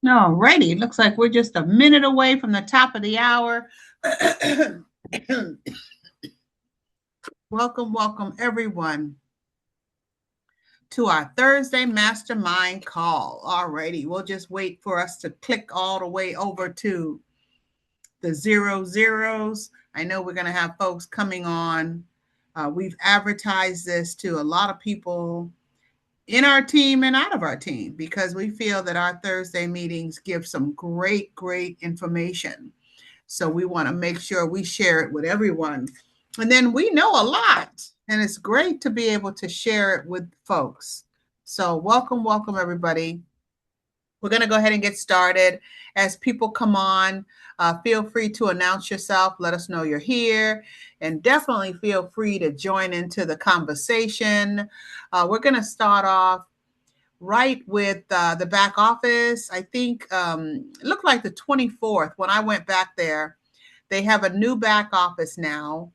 All righty. Looks like we're just a minute away from the top of the hour. Welcome, welcome, everyone, to our Thursday Mastermind call. Alrighty, we'll just wait for us to click all the way over to the 00s. I know we're going to have folks coming on. We've advertised this to a lot of people in our team and out of our team because we feel that our Thursday meetings give some great, great information. So we want to make sure we share it with everyone. And then we know a lot, and it's great to be able to share it with folks. So welcome, welcome, everybody. We're going to go ahead and get started. As people come on, feel free to announce yourself. Let us know you're here. And definitely feel free to join into the conversation. We're going to start off right with the back office. I think it looked like the 24th when I went back there. They have a new back office now.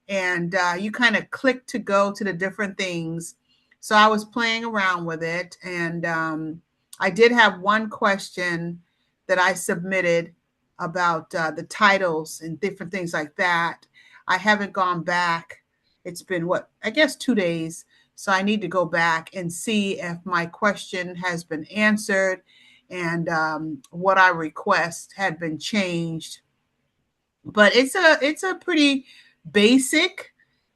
And you kind of click to go to the different things. So I was playing around with it. And I did have one question that I submitted about the titles and different things like that. I haven't gone back. It's been, I guess 2 days. So I need to go back and see if my question has been answered and what I request had been changed. But it's a pretty basic.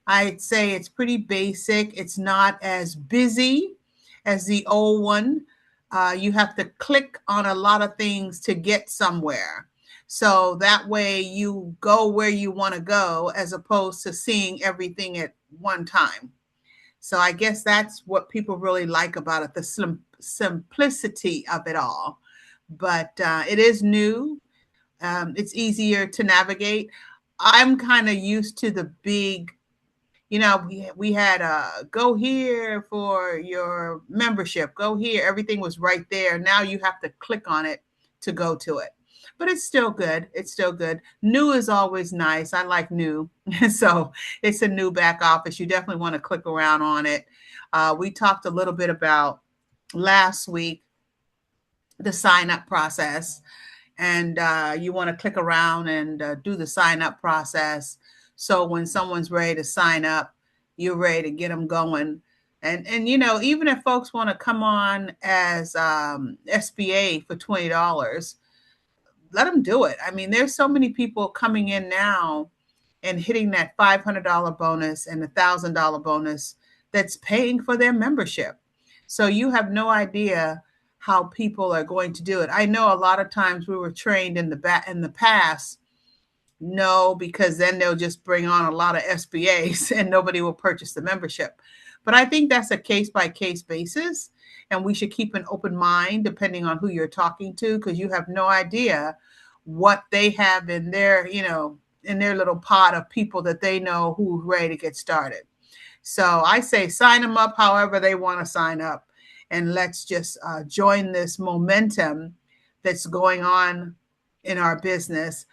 I'd say it's pretty basic. It's not as busy as the old one. You have to click on a lot of things to get somewhere. So that way you go where you want to go as opposed to seeing everything at one time. So I guess that's what people really like about it, the simplicity of it all. But it is new. It's easier to navigate. I'm kind of used to the big, we had go here for your membership, go here. Everything was right there. Now you have to click on it to go to it. But it's still good. It's still good. New is always nice. I like new. So it's a new back office. You definitely want to click around on it. We talked a little bit about last week the sign up process. And you want to click around and do the sign up process. So when someone's ready to sign up, you're ready to get them going. And even if folks want to come on as SBA for $20, let them do it. I mean, there's so many people coming in now and hitting that $500 bonus and $1,000 bonus that's paying for their membership. So you have no idea how people are going to do it. I know a lot of times we were trained in the past, no, because then they'll just bring on a lot of SBAs and nobody will purchase the membership. But I think that's a case-by-case basis, and we should keep an open mind depending on who you're talking to, because you have no idea what they have in their, in their little pot of people that they know who's ready to get started. So I say sign them up however they want to sign up. And let's just join this momentum that's going on in our business.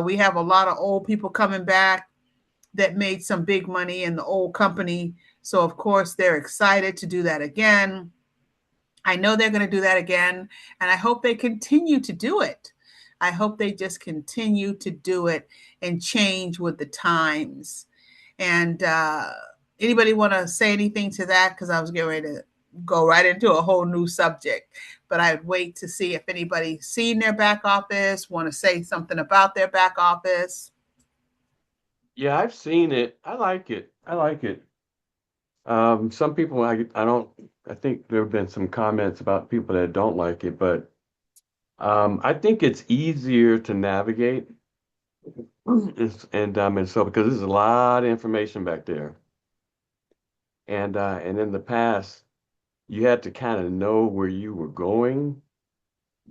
We have a lot of old people coming back that made some big money in the old company. So, of course, they're excited to do that again. I know they're going to do that again. And I hope they continue to do it. I hope they just continue to do it and change with the times. And anybody want to say anything to that? Because I was getting ready to go right into a whole new subject, but I'd wait to see if anybody's seen their back office, want to say something about their back office. Yeah, I've seen it. I like it. I like it. Some people, I think there have been some comments about people that don't like it, but I think it's easier to navigate. And so because there's a lot of information back there. And in the past, you had to kind of know where you were going.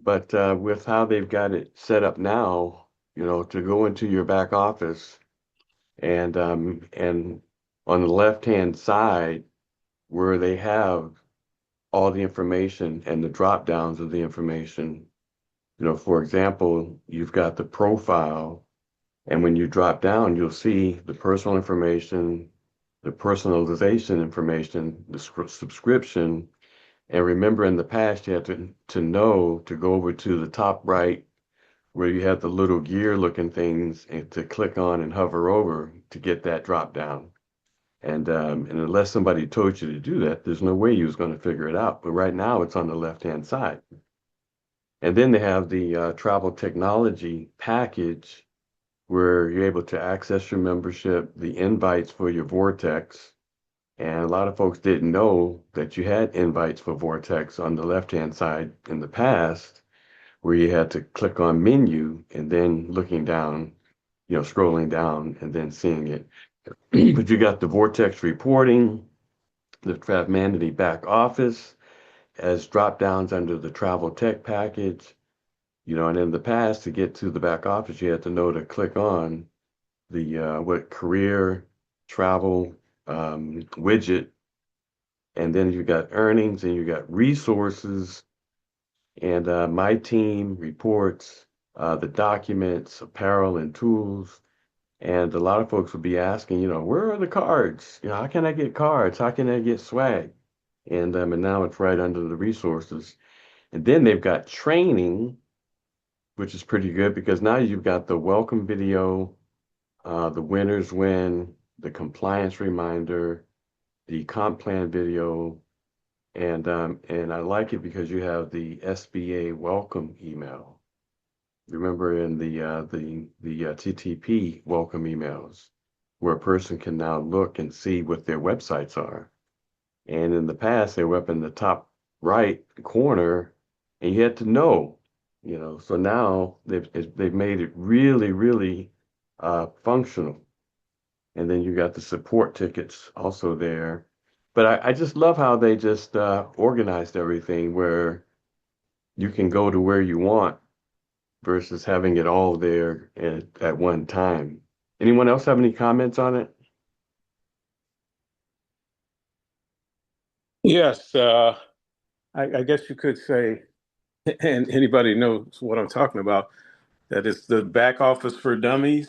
But with how they've got it set up now, to go into your back office and on the left-hand side where they have all the information and the drop downs of the information, for example, you've got the profile, and when you drop down, you'll see the personal information, the personalization information, the subscription, And remember in the past, you had to know to go over to the top right where you had the little gear looking things and to click on and hover over to get that drop down. And unless somebody told you to do that, there's no way you was going to figure it out. But right now it's on the left-hand side. And then they have the travel technology package where you're able to access your membership, the invites for your Vortex. And a lot of folks didn't know that you had invites for Vortex on the left-hand side in the past, where you had to click on menu and then looking down, scrolling down and then seeing it. But you got the Vortex reporting, the Travemanity back office as drop downs under the travel tech package. And in the past, to get to the back office, you had to know to click on the what career travel widget, and then you got earnings and you got resources and my team reports, the documents, apparel, and tools. And a lot of folks would be asking, where are the cards? How can I get cards? How can I get swag? And now it's right under the resources. And then they've got training, which is pretty good because now you've got the welcome video, the winners win, the compliance reminder, the comp plan video, and I like it because you have the SBA welcome email. Remember in the TTP welcome emails, where a person can now look and see what their websites are. And in the past, they were up in the top right corner, and you had to know. So now they've made it really, really functional. And then you got the support tickets also there. But I just love how they just organized everything where you can go to where you want versus having it all there at one time. Anyone else have any comments on it? Yes, I guess you could say, and anybody knows what I'm talking about, that it's the back office for dummies.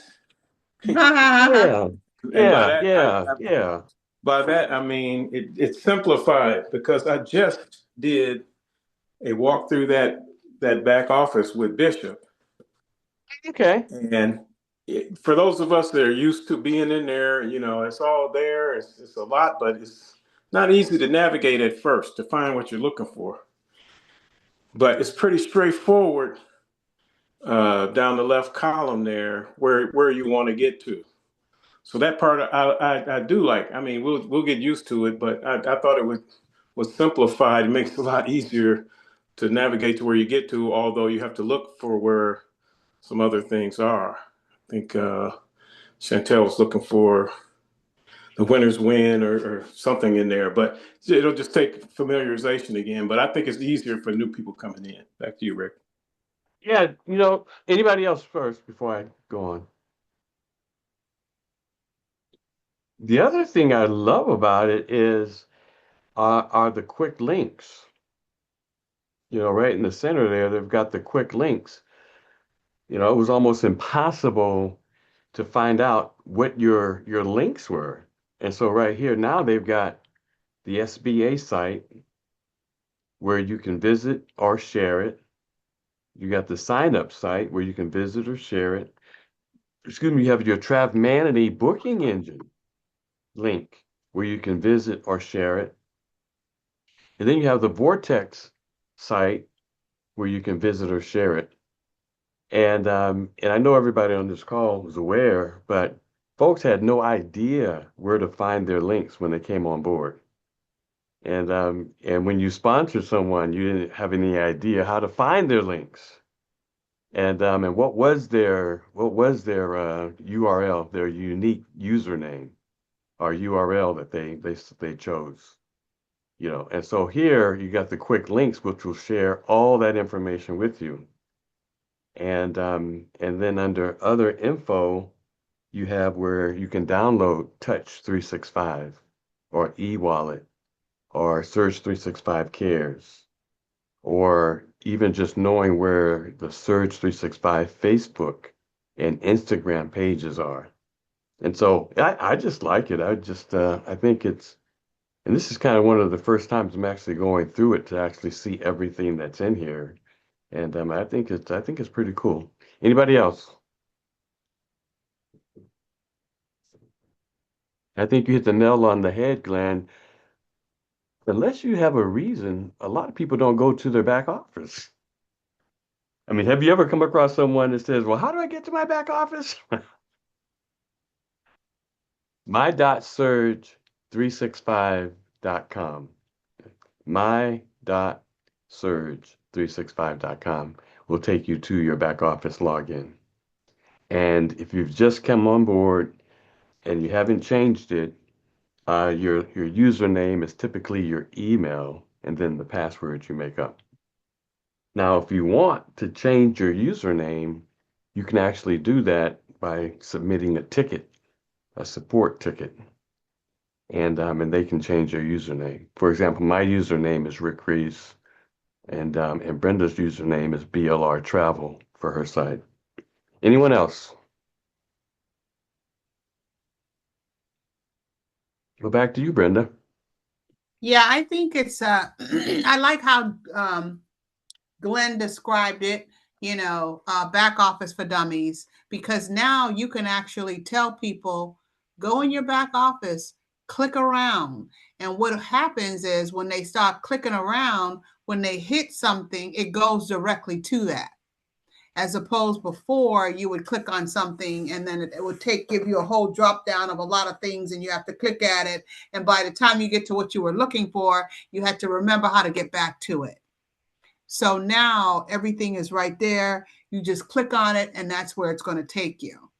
Yeah, And by yeah, that, yeah, yeah. I mean it's simplified because I just did a walk through that back office with Bishop, Okay. and for those of us that are used to being in there, it's all there. It's a lot, but it's not easy to navigate at first to find what you're looking for. But it's pretty straightforward down the left column there where you want to get to. So that part I do like. I mean, we'll get used to it, but I thought it was simplified. It makes it a lot easier to navigate to where you get to, although you have to look for where some other things are. I think Chantel was looking for the winners win or something in there, but it'll just take familiarization again. But I think it's easier for new people coming in. Back to you, Rick. Yeah, anybody else first before I go on? The other thing I love about it is are the quick links. Right in the center there, they've got the quick links. It was almost impossible to find out what your links were. And so right here now they've got the SBA site where you can visit or share it. You got the sign up site where you can visit or share it. Excuse me, you have your Travemanity booking engine link where you can visit or share it. And then you have the Vortex site where you can visit or share it. And I know everybody on this call was aware, but folks had no idea where to find their links when they came on board. And when you sponsor someone, you didn't have any idea how to find their links. And what was their URL, their unique username or URL that they chose. And so here you got the quick links, which will share all that information with you. And then under other info, you have where you can download Touch 365 or eWallet or Surge 365 Cares, or even just knowing where the Surge 365 Facebook and Instagram pages are. And so I just like it. I think it's And this is kind of one of the first times I'm actually going through it to actually see everything that's in here. And I think it's pretty cool. Anybody else? I think you hit the nail on the head, Glenn. Unless you have a reason, a lot of people don't go to their back office. I mean, have you ever come across someone that says, "Well, how do I get to my back office?" My.surge365.com. My.surge365.com will take you to your back office login. And if you've just come on board and you haven't changed it, your username is typically your email and then the password you make up. Now, if you want to change your username, you can actually do that by submitting a ticket, a support ticket, and they can change your username. For example, my username is Rick Reese, and Brenda's username is BLR Travel for her site. Anyone else? Go back to you, Brenda. Yeah, I think it's I like how Glenn described it, back office for dummies, because now you can actually tell people, go in your back office, click around. And what happens is when they start clicking around, when they hit something, it goes directly to that. As opposed before, you would click on something and then it would give you a whole drop down of a lot of things and you have to click at it. And by the time you get to what you were looking for, you had to remember how to get back to it. So now everything is right there. You just click on it and that's where it's going to take you.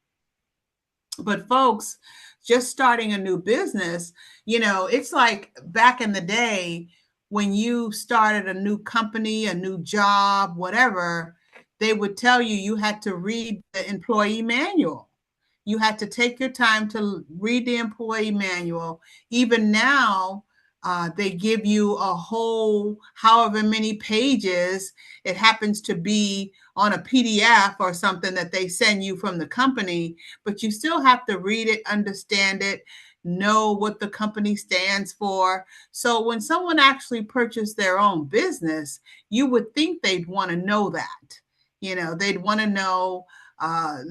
But folks, just starting a new business, it's like back in the day when you started a new company, a new job, whatever, they would tell you you had to read the employee manual. You had to take your time to read the employee manual. Even now, they give you a whole however many pages. It happens to be on a PDF or something that they send you from the company, but you still have to read it, understand it, know what the company stands for. So when someone actually purchased their own business, you would think they'd want to know that. They'd want to know,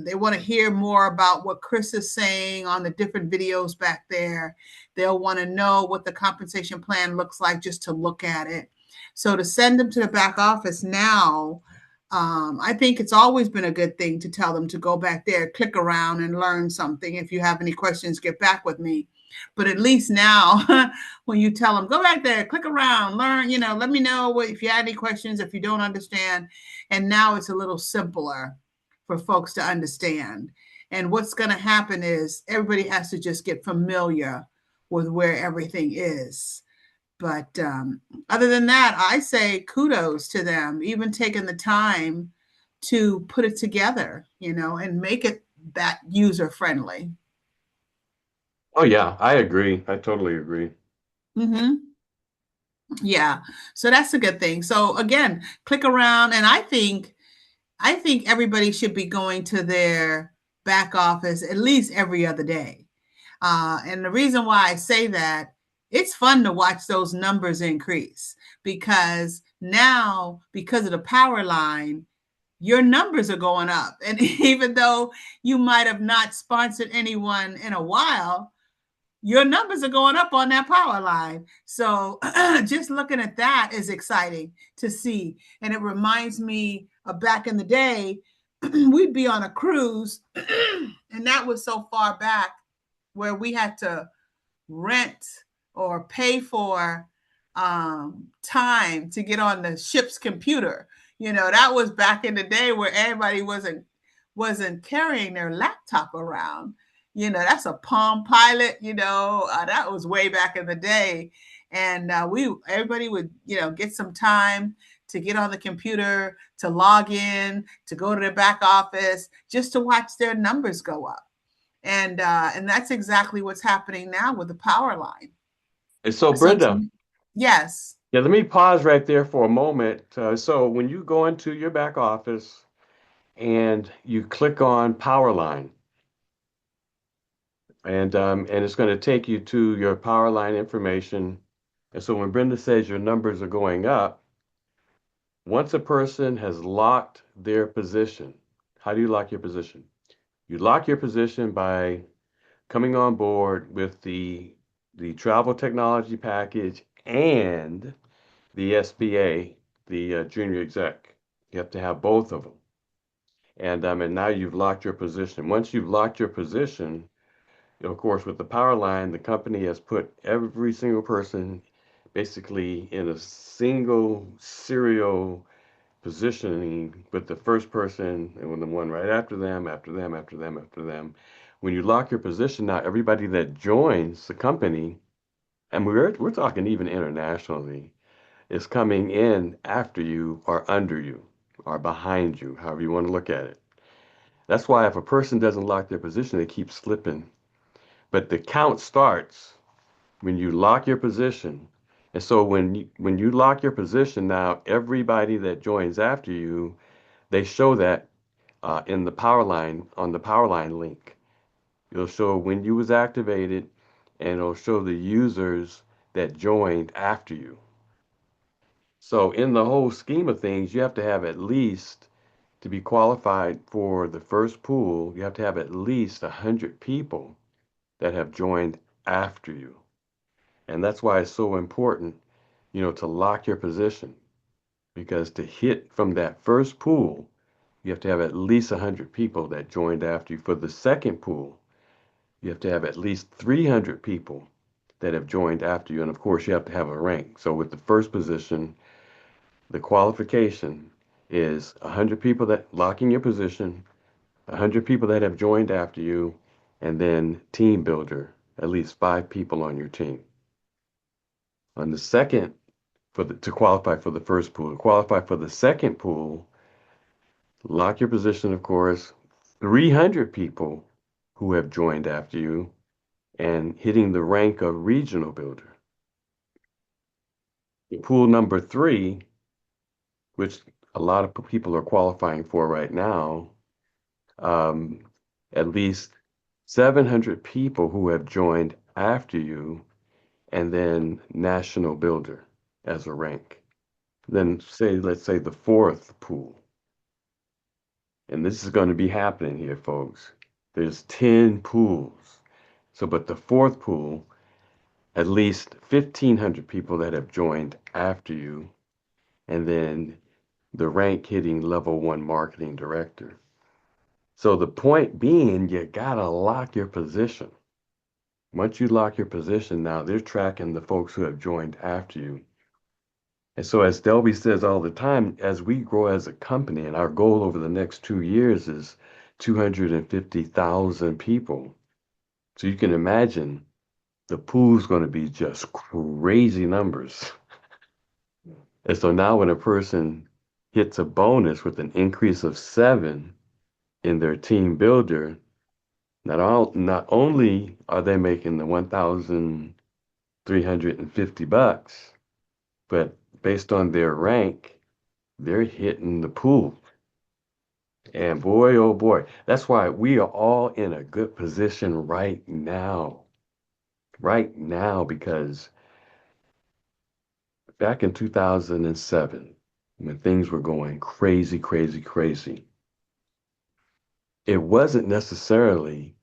they want to hear more about what Chris is saying on the different videos back there. They'll want to know what the compensation plan looks like just to look at it. So to send them to the back office now, I think it's always been a good thing to tell them to go back there, click around and learn something. If you have any questions, get back with me. But at least now, when you tell them, go back there, click around, learn, let me know if you have any questions, if you don't understand. And now it's a little simpler for folks to understand. And what's going to happen is everybody has to just get familiar with where everything is. But other than that, I say kudos to them, even taking the time to put it together, and make it that user friendly. Oh yeah, I agree. I totally agree. Mm-hmm. Yeah, so that's a good thing. So again, click around, and I think everybody should be going to their back office at least every other day. And the reason why I say that, it's fun to watch those numbers increase, because now, because of the Powerline, your numbers are going up. And even though you might have not sponsored anyone in a while, your numbers are going up on that Powerline. So just looking at that is exciting to see. And it reminds me of back in the day, we'd be on a cruise, and that was so far back where we had to rent or pay for time to get on the ship's computer. That was back in the day where everybody wasn't carrying their laptop around. That's a Palm Pilot. That was way back in the day, and everybody would get some time to get on the computer, to log in, to go to their back office, just to watch their numbers go up. And that's exactly what's happening now with the Powerline. And so, So Brenda, yes. yeah, let me pause right there for a moment. So when you go into your back office and you click on Powerline, and it's going to take you to your Powerline information. And so when Brenda says your numbers are going up, once a person has locked their position, how do you lock your position? You lock your position by coming on board with the travel technology package and the SBA, the junior exec. You have to have both of them. And now you've locked your position. Once you've locked your position, of course, with the Powerline, the company has put every single person basically in a single serial positioning with the first person and with the one right after them, after them, after them, after them. When you lock your position, now everybody that joins the company, and we're talking even internationally, is coming in after you or under you or behind you, however you want to look at it. That's why if a person doesn't lock their position, they keep slipping. But the count starts when you lock your position. And so when you lock your position, now everybody that joins after you, they show that in the power line on the power line link. It'll show when you was activated, and it'll show the users that joined after you. So in the whole scheme of things, you have to have at least, to be qualified for the first pool, you have to have at least 100 people that have joined after you. And that's why it's so important, to lock your position. Because to hit from that first pool, you have to have at least 100 people that joined after you. For the second pool, you have to have at least 300 people that have joined after you. And of course, you have to have a rank. So with the first position, the qualification is 100 people that locking your position, 100 people that have joined after you, and then team builder, at least 5 people on your team. On the second, to qualify for the first pool, to qualify for the second pool, lock your position, of course, 300 people who have joined after you and hitting the rank of regional builder. Pool number 3, which a lot of people are qualifying for right now, um, at least 700 people who have joined after you, and then national builder as a rank. Then let's say the fourth pool. And this is going to be happening here, folks. There's 10 pools. So, but the fourth pool, at least 1,500 people that have joined after you, and then the rank hitting level 1 marketing director. So the point being, you gotta lock your position. Once you lock your position, now they're tracking the folks who have joined after you. And so as Delby says all the time, as we grow as a company, and our goal over the next 2 years is 250,000 people. So you can imagine the pool's going to be just crazy numbers. And so now when a person hits a bonus with an increase of 7 in their team builder, not only are they making the $1,350, but based on their rank, they're hitting the pool. And boy, oh boy, that's why we are all in a good position right now. Right now, because back in 2007, when things were going crazy, crazy, crazy, it wasn't necessarily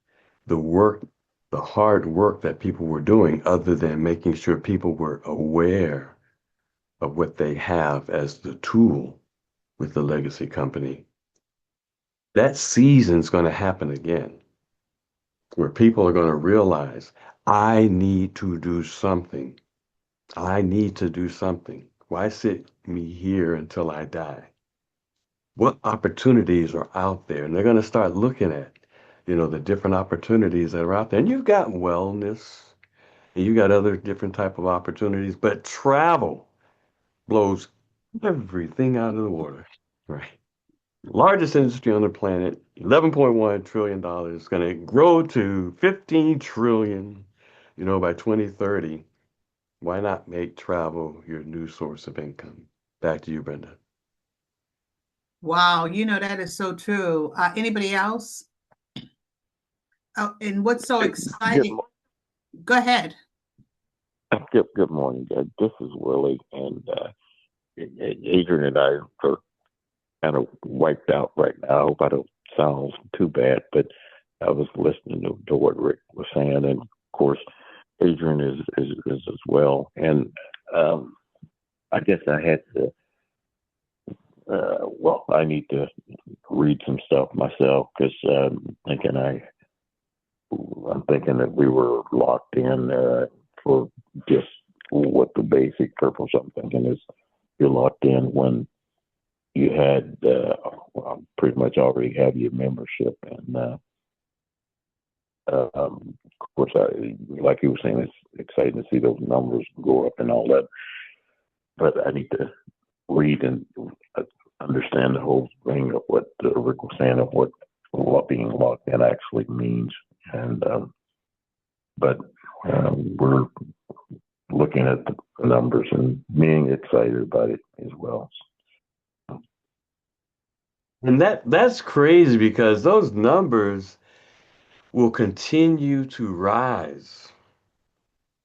the work, the hard work that people were doing, other than making sure people were aware of what they have as the tool with the legacy company. That season's going to happen again, where people are going to realize, I need to do something. I need to do something. Why sit me here until I die? What opportunities are out there? And they're going to start looking at, the different opportunities that are out there. And you've got wellness, and you got other different type of opportunities, but travel blows everything out of the water, right? Largest industry on the planet, $11.1 trillion, going to grow to 15 trillion, by 2030. Why not make travel your new source of income? Back to you, Brenda. Wow, that is so true. Anybody else? Oh, and what's so exciting? Go ahead. Good morning. This is Willie, and Adrian and I are kind of wiped out right now. I hope I don't sound too bad, but I was listening to what Rick was saying, and of course, Adrian is as well. And I guess I had to. Well, I need to read some stuff myself because I'm thinking that we were locked in for just what the basic purpose I'm thinking is. You're locked in when you had pretty much already have your membership, and of course, like you were saying, it's exciting to see those numbers go up and all that. But I need to read and understand the whole thing of what Rick was saying of what being locked in actually means, and but we're looking at the numbers and being excited about it as well. And that's crazy because those numbers will continue to rise.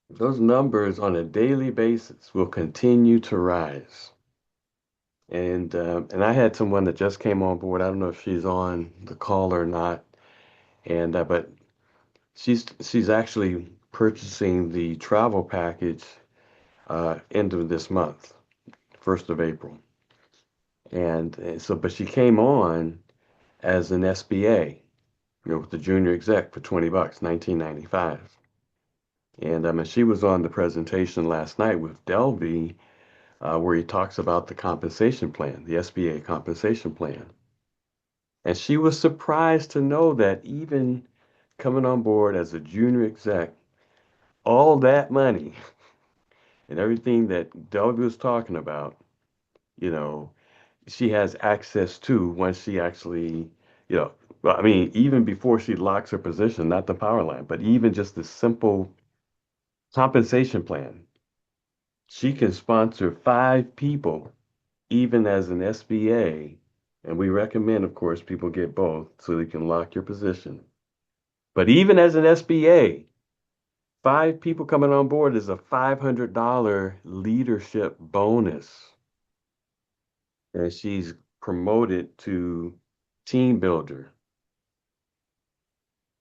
Those numbers on a daily basis will continue to rise. And I had someone that just came on board. I don't know if she's on the call or not. And but she's actually purchasing the travel package end of this month, 1st of April. And so, but she came on as an SBA, with the junior exec for $20, $19.95. And she was on the presentation last night with Delby, where he talks about the compensation plan, the SBA compensation plan. And she was surprised to know that even coming on board as a junior exec, all that money and everything that Delby was talking about, you know, she has access to once she actually, well, I mean, even before she locks her position, not the power line, but even just the simple compensation plan, she can sponsor 5 people, even as an SBA. And we recommend, of course, people get both so they can lock your position. But even as an SBA, 5 people coming on board is a $500 leadership bonus. And she's promoted to team builder.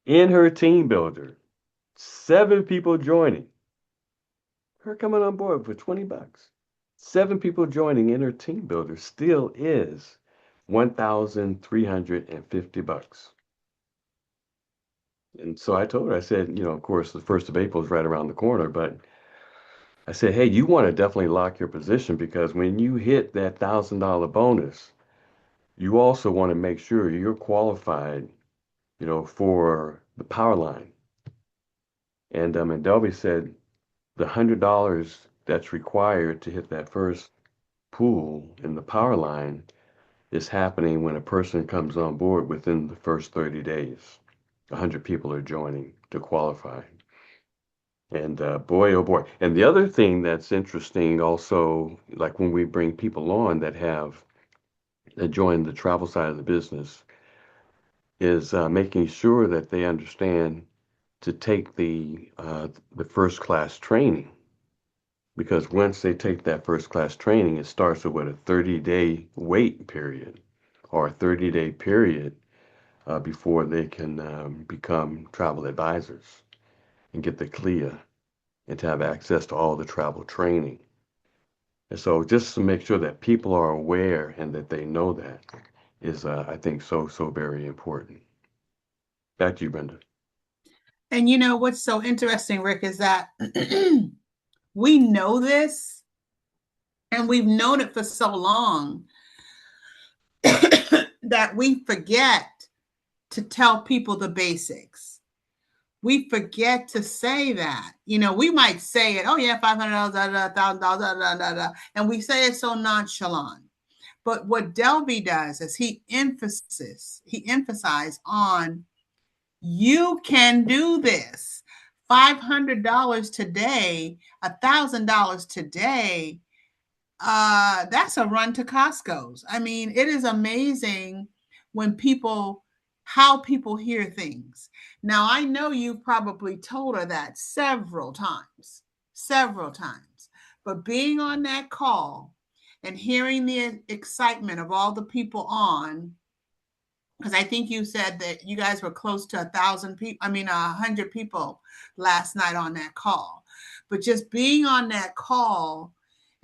In her team builder, 7 people joining. Her coming on board for $20. 7 people joining in her team builder still is $1,350. And so I told her, I said, of course, the 1st of April is right around the corner, but I said, hey, you want to definitely lock your position because when you hit that $1,000 bonus, you also want to make sure you're qualified, for the power line. And Delby said the $100 that's required to hit that first pool in the power line is happening when a person comes on board within the first 30 days. 100 people are joining to qualify. And boy, oh boy. And the other thing that's interesting also, like when we bring people on that join the travel side of the business, is making sure that they understand to take the first class training. Because once they take that first class training, it starts with a 30-day wait period or a 30-day period before they can become travel advisors and get the CLIA and to have access to all the travel training. And so just to make sure that people are aware and that they know that is, I think, so very important. Back to you, Brenda. And what's so interesting, Rick, is that we know this and we've known it for so long that we forget to tell people the basics. We forget to say that. We might say it, oh yeah, $500, $1,000, and we say it so nonchalant. But what Delby does is he emphasizes on you can do this. $500 today, $1,000 today. That's a run to Costco's. I mean, it is amazing how people hear things. Now, I know you probably told her that several times. several times. But being on that call and hearing the excitement of all the people on, because I think you said that you guys were close to 1,000 people, 100 people last night on that call. But just being on that call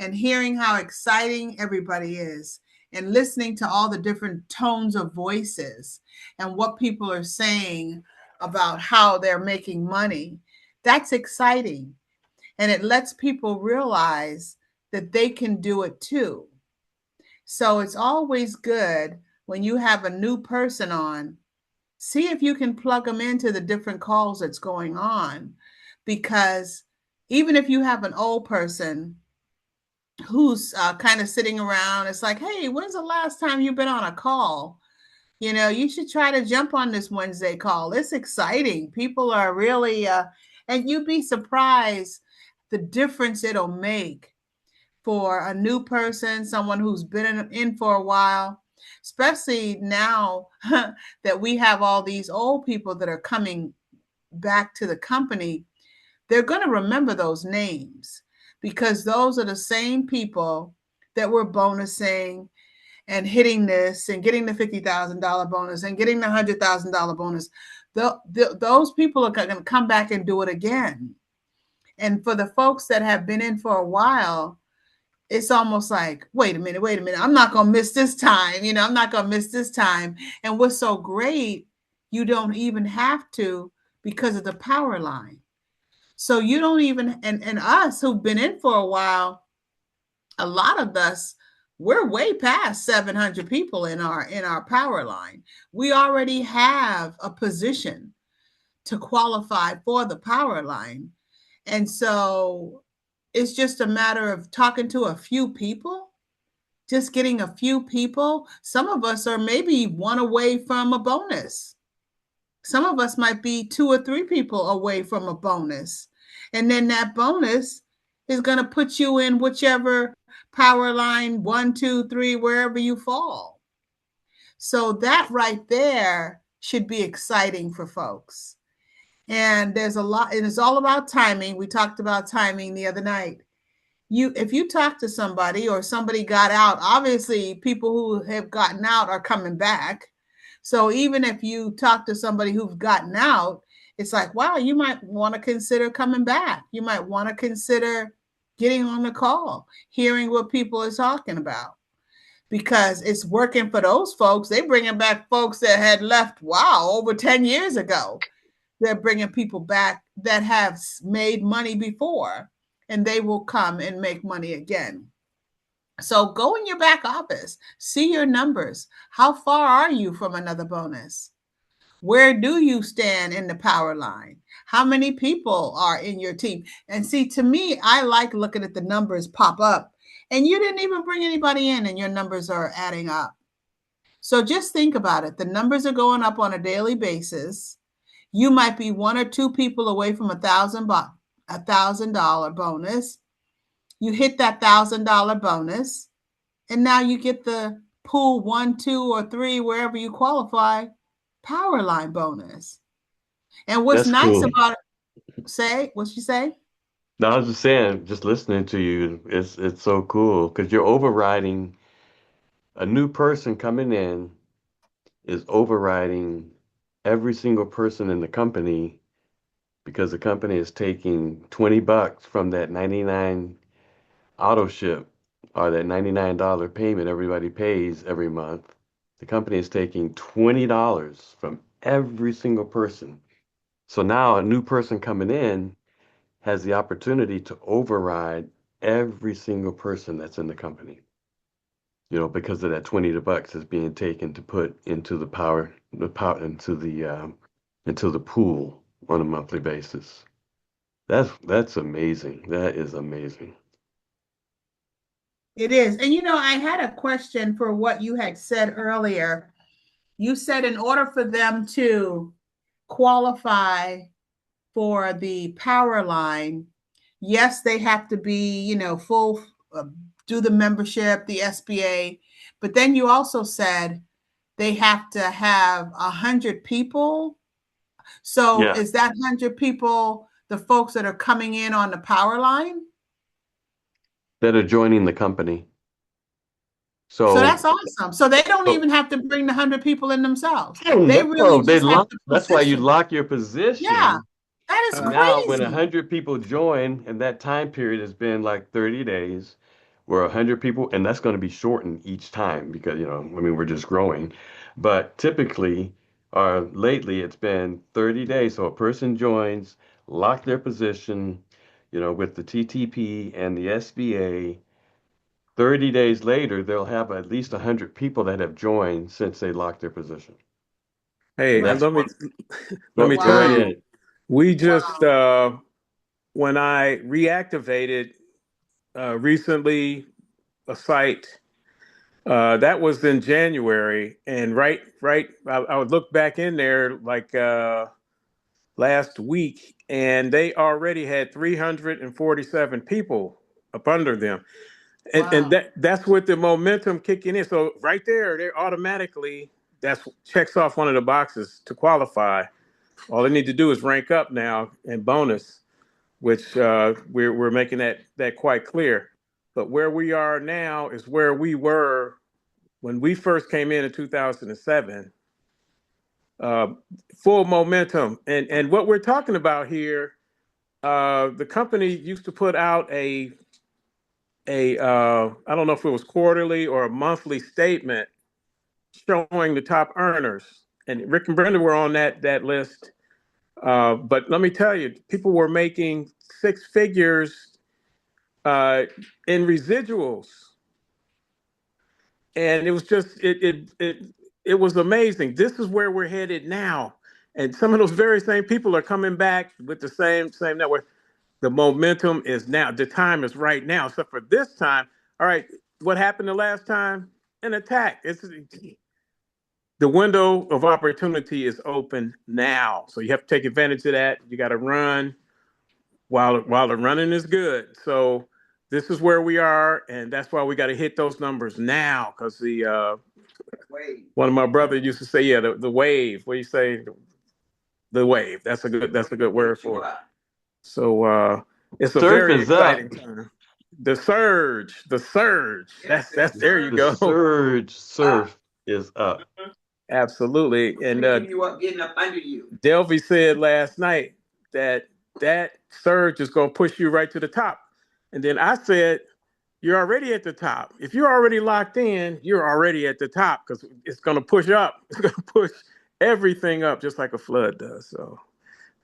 and hearing how exciting everybody is and listening to all the different tones of voices and what people are saying about how they're making money, that's exciting. And it lets people realize that they can do it too. So it's always good when you have a new person on, see if you can plug them into the different calls that's going on. Because even if you have an old person who's kind of sitting around, it's like, hey, when's the last time you've been on a call? You know, you should try to jump on this Wednesday call. It's exciting. People are really, and you'd be surprised the difference it'll make for a new person, someone who's been in for a while, especially now that we have all these old people that are coming back to the company. They're going to remember those names because those are the same people that were bonusing and hitting this and getting the $50,000 bonus and getting the $100,000 bonus. Those people are going to come back and do it again. And for the folks that have been in for a while, it's almost like, wait a minute, I'm not going to miss this time. I'm not going to miss this time. And what's so great, you don't even have to because of the Powerline. So you don't even, and us who've been in for a while, a lot of us, we're way past 700 people in our Powerline. We already have a position to qualify for the Powerline. And so it's just a matter of talking to a few people, just getting a few people. Some of us are maybe one away from a bonus. Some of us might be 2 or 3 people away from a bonus. And then that bonus is going to put you in whichever Powerline 1, 2, 3, wherever you fall. So that right there should be exciting for folks. And there's a lot, and it's all about timing. We talked about timing the other night. If you talk to somebody or somebody got out, obviously people who have gotten out are coming back. So even if you talk to somebody who's gotten out, it's like, wow, you might want to consider coming back. You might want to consider getting on the call, hearing what people are talking about, because it's working for those folks. They're bringing back folks that had left, over 10 years ago. They're bringing people back that have made money before, and they will come and make money again. So go in your back office, see your numbers. How far are you from another bonus? Where do you stand in the Powerline? How many people are in your team? And see, to me, I like looking at the numbers pop up, and you didn't even bring anybody in and your numbers are adding up. So just think about it. The numbers are going up on a daily basis. You might be 1 or 2 people away from $1,000 bonus. You hit that $1,000 bonus, and now you get the pool 1, 2, or 3, wherever you qualify, Powerline bonus. And what's That's nice cool. about it, what'd you say? No, I was just saying, just listening to you, it's so cool because you're overriding a new person coming in is overriding every single person in the company because the company is taking $20 from that 99 auto ship or that $99 payment everybody pays every month. The company is taking $20 from every single person. So now a new person coming in has the opportunity to override every single person that's in the company. Because of that $20 is being taken to put into the into the pool on a monthly basis. That's amazing. That is amazing. It is. And I had a question for what you had said earlier. You said in order for them to qualify for the Powerline, yes, they have to be, full, do the membership, the SBA. But then you also said they have to have 100 people. So Yeah. is that 100 people the folks that are coming in on the Powerline? That are joining the company. So So, that's awesome. So they don't so even have to bring the 100 people in themselves. oh, They really no, they just have lock. to That's why you position. lock your Yeah, position. that is Now, when crazy. 100 people join, and that time period has been like 30 days, where 100 people, and that's going to be shortened each time because, I mean, we're just growing. But typically, lately, it's been 30 days. So a person joins, lock their position, with the TTP and the SBA. 30 days later, they'll have at least 100 people that have joined since they locked their position. And Hey, and that's let me go tell right Wow. you, ahead. we just Wow. when I reactivated recently a site that was in January, and right, I would look back in there like last week, and they already had 347 people up under them, and Wow. that's with the momentum kicking in. So right there, they're automatically that's checks off one of the boxes to qualify. All they need to do is rank up now and bonus, which we're making that quite clear. But where we are now is where we were when we first came in 2007. Uh, Full momentum, and what we're talking about here, the company used to put out a I don't know if it was quarterly or a monthly statement showing the top earners, and Rick and Brenda were on that list. But let me tell you, people were making six figures uh, in residuals, and it was just it was amazing. This is where we're headed now, and some of those very same people are coming back with the same network. The momentum is now. The time is right now. So for this time, all right. What happened the last time? An attack. It's the window of opportunity is open now. So you have to take advantage of that. You got to run while the running is good. So this is where we are, and that's why we got to hit those numbers now. Because the one of my brothers used to say, yeah, the wave. What do you say? The wave. That's a good word for it. So it's a Surf very is up. exciting time. The surge. That's there you The go. surf is up. Absolutely. And Delphi said last night that that surge is going to push you right to the top. And then I said, you're already at the top. If you're already locked in, you're already at the top because it's going to push up. It's going to push everything up just like a flood does. So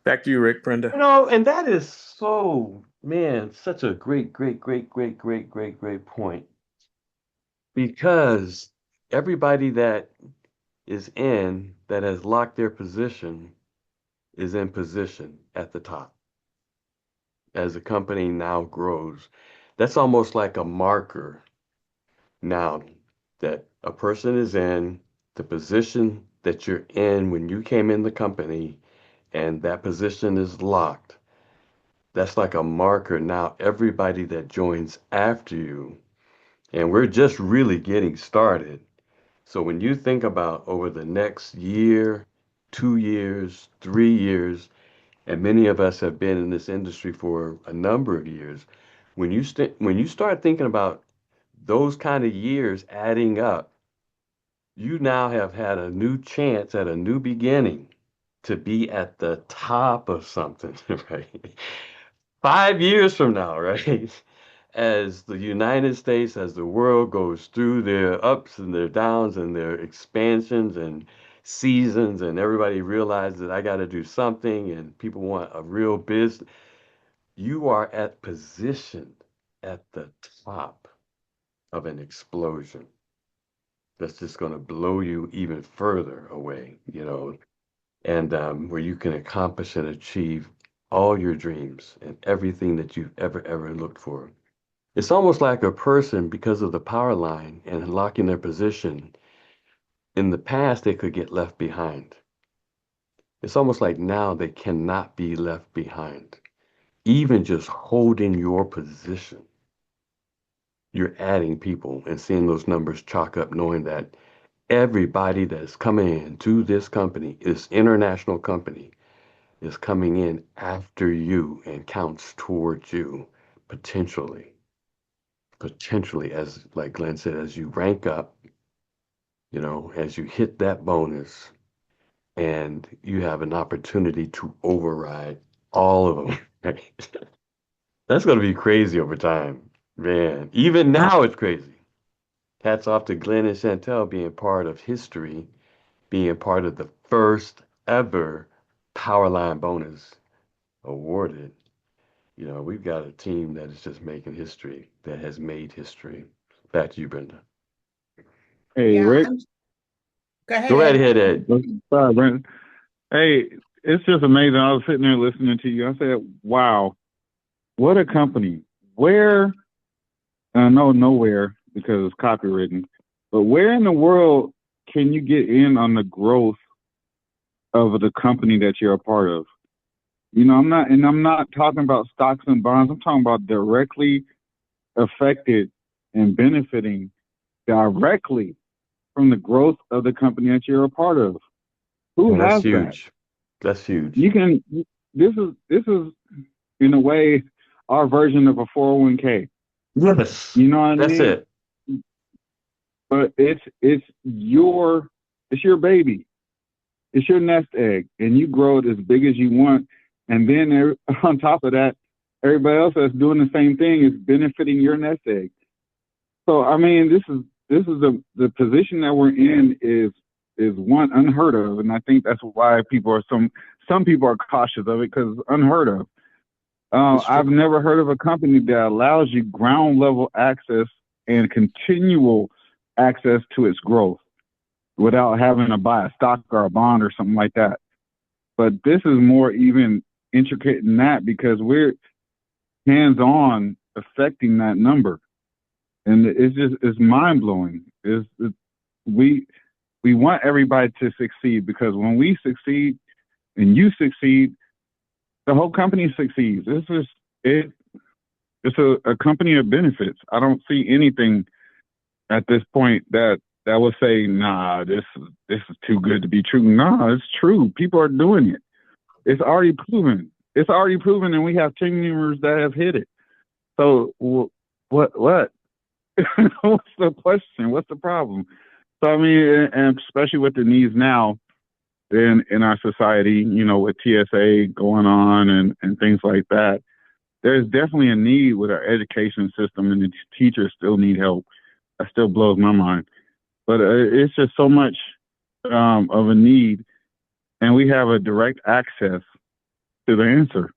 back to you, Rick, Brenda. And that is so, man, such a great, great, great, great, great, great, great point. Because everybody that is that has locked their position is in position at the top as the company now grows. That's almost like a marker now that a person is in the position that you're in when you came in the company and that position is locked. That's like a marker now. Everybody that joins after you, and we're just really getting started. So when you think about over the next year, 2 years, 3 years, and many of us have been in this industry for a number of years, when you start thinking about those kind of years adding up, you now have had a new chance at a new beginning to be at the top of something, right? 5 years from now, right? As the United States, as the world goes through their ups and their downs and their expansions and seasons, and everybody realizes that I got to do something and people want a real business, you are at position at the top of an explosion that's just going to blow you even further away, and where you can accomplish and achieve all your dreams and everything that you've ever looked for. It's almost like a person, because of the power line and locking their position, in the past they could get left behind. It's almost like now they cannot be left behind. Even just holding your position, you're adding people and seeing those numbers chalk up, knowing that everybody that's coming into this company, this international company, is coming in after you and counts towards you potentially. Potentially, as like Glenn said, as you rank up, as you hit that bonus and you have an opportunity to override all of them. That's going to be crazy over time, man. Even now, it's crazy. Hats off to Glenn and Chantel being part of history, being part of the first ever Powerline bonus awarded. We've got a team that is just making history, that has made history. Back to you, Brenda. Hey, Yeah, Rick. go ahead, Go right Ed. ahead, Ed. Sorry, Brent. Hey, it's just amazing. I was sitting there listening to you. I said, wow, what a company. Where, I know nowhere because it's copywritten, but where in the world can you get in on the growth of the company that you're a part of? I'm not talking about stocks and bonds. I'm talking about directly affected and benefiting directly from the growth of the company that you're a part of. Who And that's has that? huge. That's huge. This is in a way our version of a 401k. Yes. You know what I That's mean? it. But it's your baby. It's your nest egg, and you grow it as big as you want. And then on top of that, everybody else that's doing the same thing is benefiting your nest egg. So I mean, this is the position that we're in is one unheard of, and I think that's why some people are cautious of it because it's unheard of. I've never heard of a company that allows you ground level access and continual access to its growth without having to buy a stock or a bond or something like that. But this is more even intricate than that because we're hands-on affecting that number. And it's mind blowing. We want everybody to succeed because when we succeed and you succeed, the whole company succeeds. It's a company of benefits. I don't see anything at this point that would say, nah, this is too good to be true. Nah, it's true. People are doing it. It's already proven. And we have team members that have hit it. So what? What's the question? What's the problem? So I mean, and especially with the needs now in our society, with TSA going on and things like that, there's definitely a need with our education system, and the teachers still need help. That still blows my mind. But it's just so much of a need, and we have a direct access to the answer.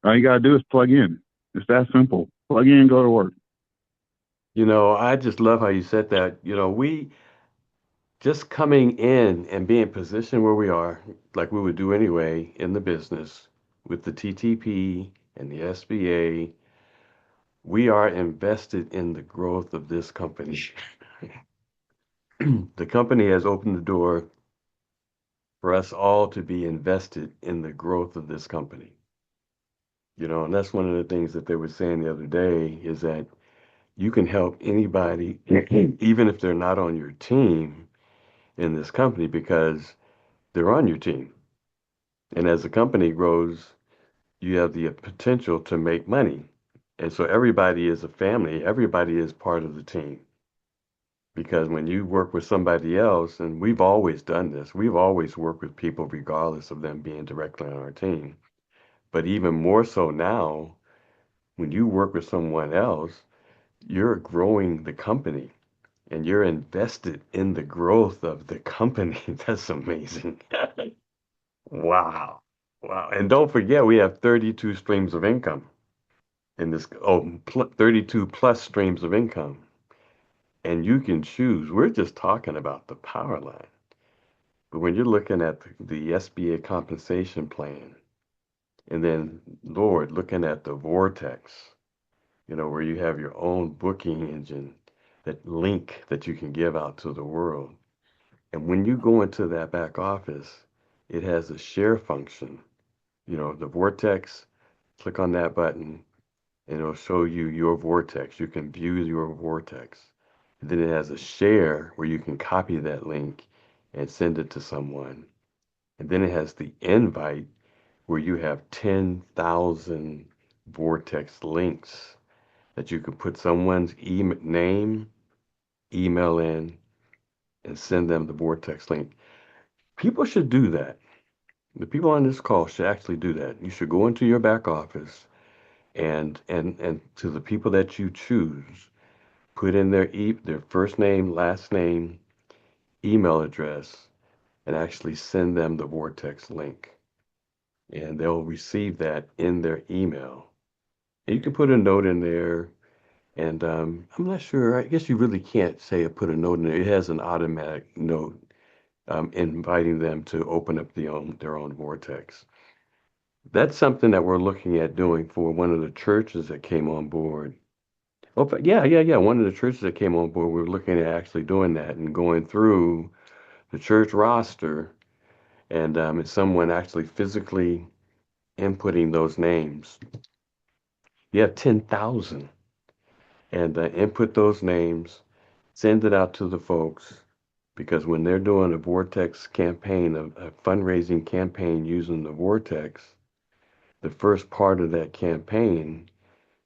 All you gotta do is plug in. It's that simple. Plug in, go to work. I just love how you said that. We just coming in and being positioned where we are, like we would do anyway in the business with the TTP and the SBA, we are invested in the growth of this company. The company has opened the door for us all to be invested in the growth of this company. And that's one of the things that they were saying the other day is that you can help anybody, even if they're not on your team in this company, because they're on your team. And as the company grows, you have the potential to make money. And so everybody is a family, everybody is part of the team. Because when you work with somebody else, and we've always done this, we've always worked with people regardless of them being directly on our team. But even more so now, when you work with someone else, you're growing the company and you're invested in the growth of the company. That's amazing. Wow. Wow. And don't forget, we have 32 streams of income in this, 32 plus streams of income. And you can choose. We're just talking about the power line. But when you're looking at the SBA compensation plan, and then, Lord, looking at the vortex, where you have your own booking engine, that link that you can give out to the world. And when you go into that back office, it has a share function. The vortex, click on that button, and it'll show you your vortex. You can view your vortex. And then it has a share where you can copy that link and send it to someone. And then it has the invite where you have 10,000 vortex links that you can put someone's name, email in, and send them the vortex link. People should do that. The people on this call should actually do that. You should go into your back office and to the people that you choose, put in their first name, last name, email address, and actually send them the vortex link. And they'll receive that in their email. And you can put a note in there. And I'm not sure. I guess you really can't say put a note in there. It has an automatic note inviting them to open up their own vortex. That's something that we're looking at doing for one of the churches that came on board. Oh, but yeah. One of the churches that came on board, we're looking at actually doing that and going through the church roster and someone actually physically inputting those names. You have 10,000 and input those names, send it out to the folks because when they're doing a Vortex campaign, a fundraising campaign using the Vortex, the first part of that campaign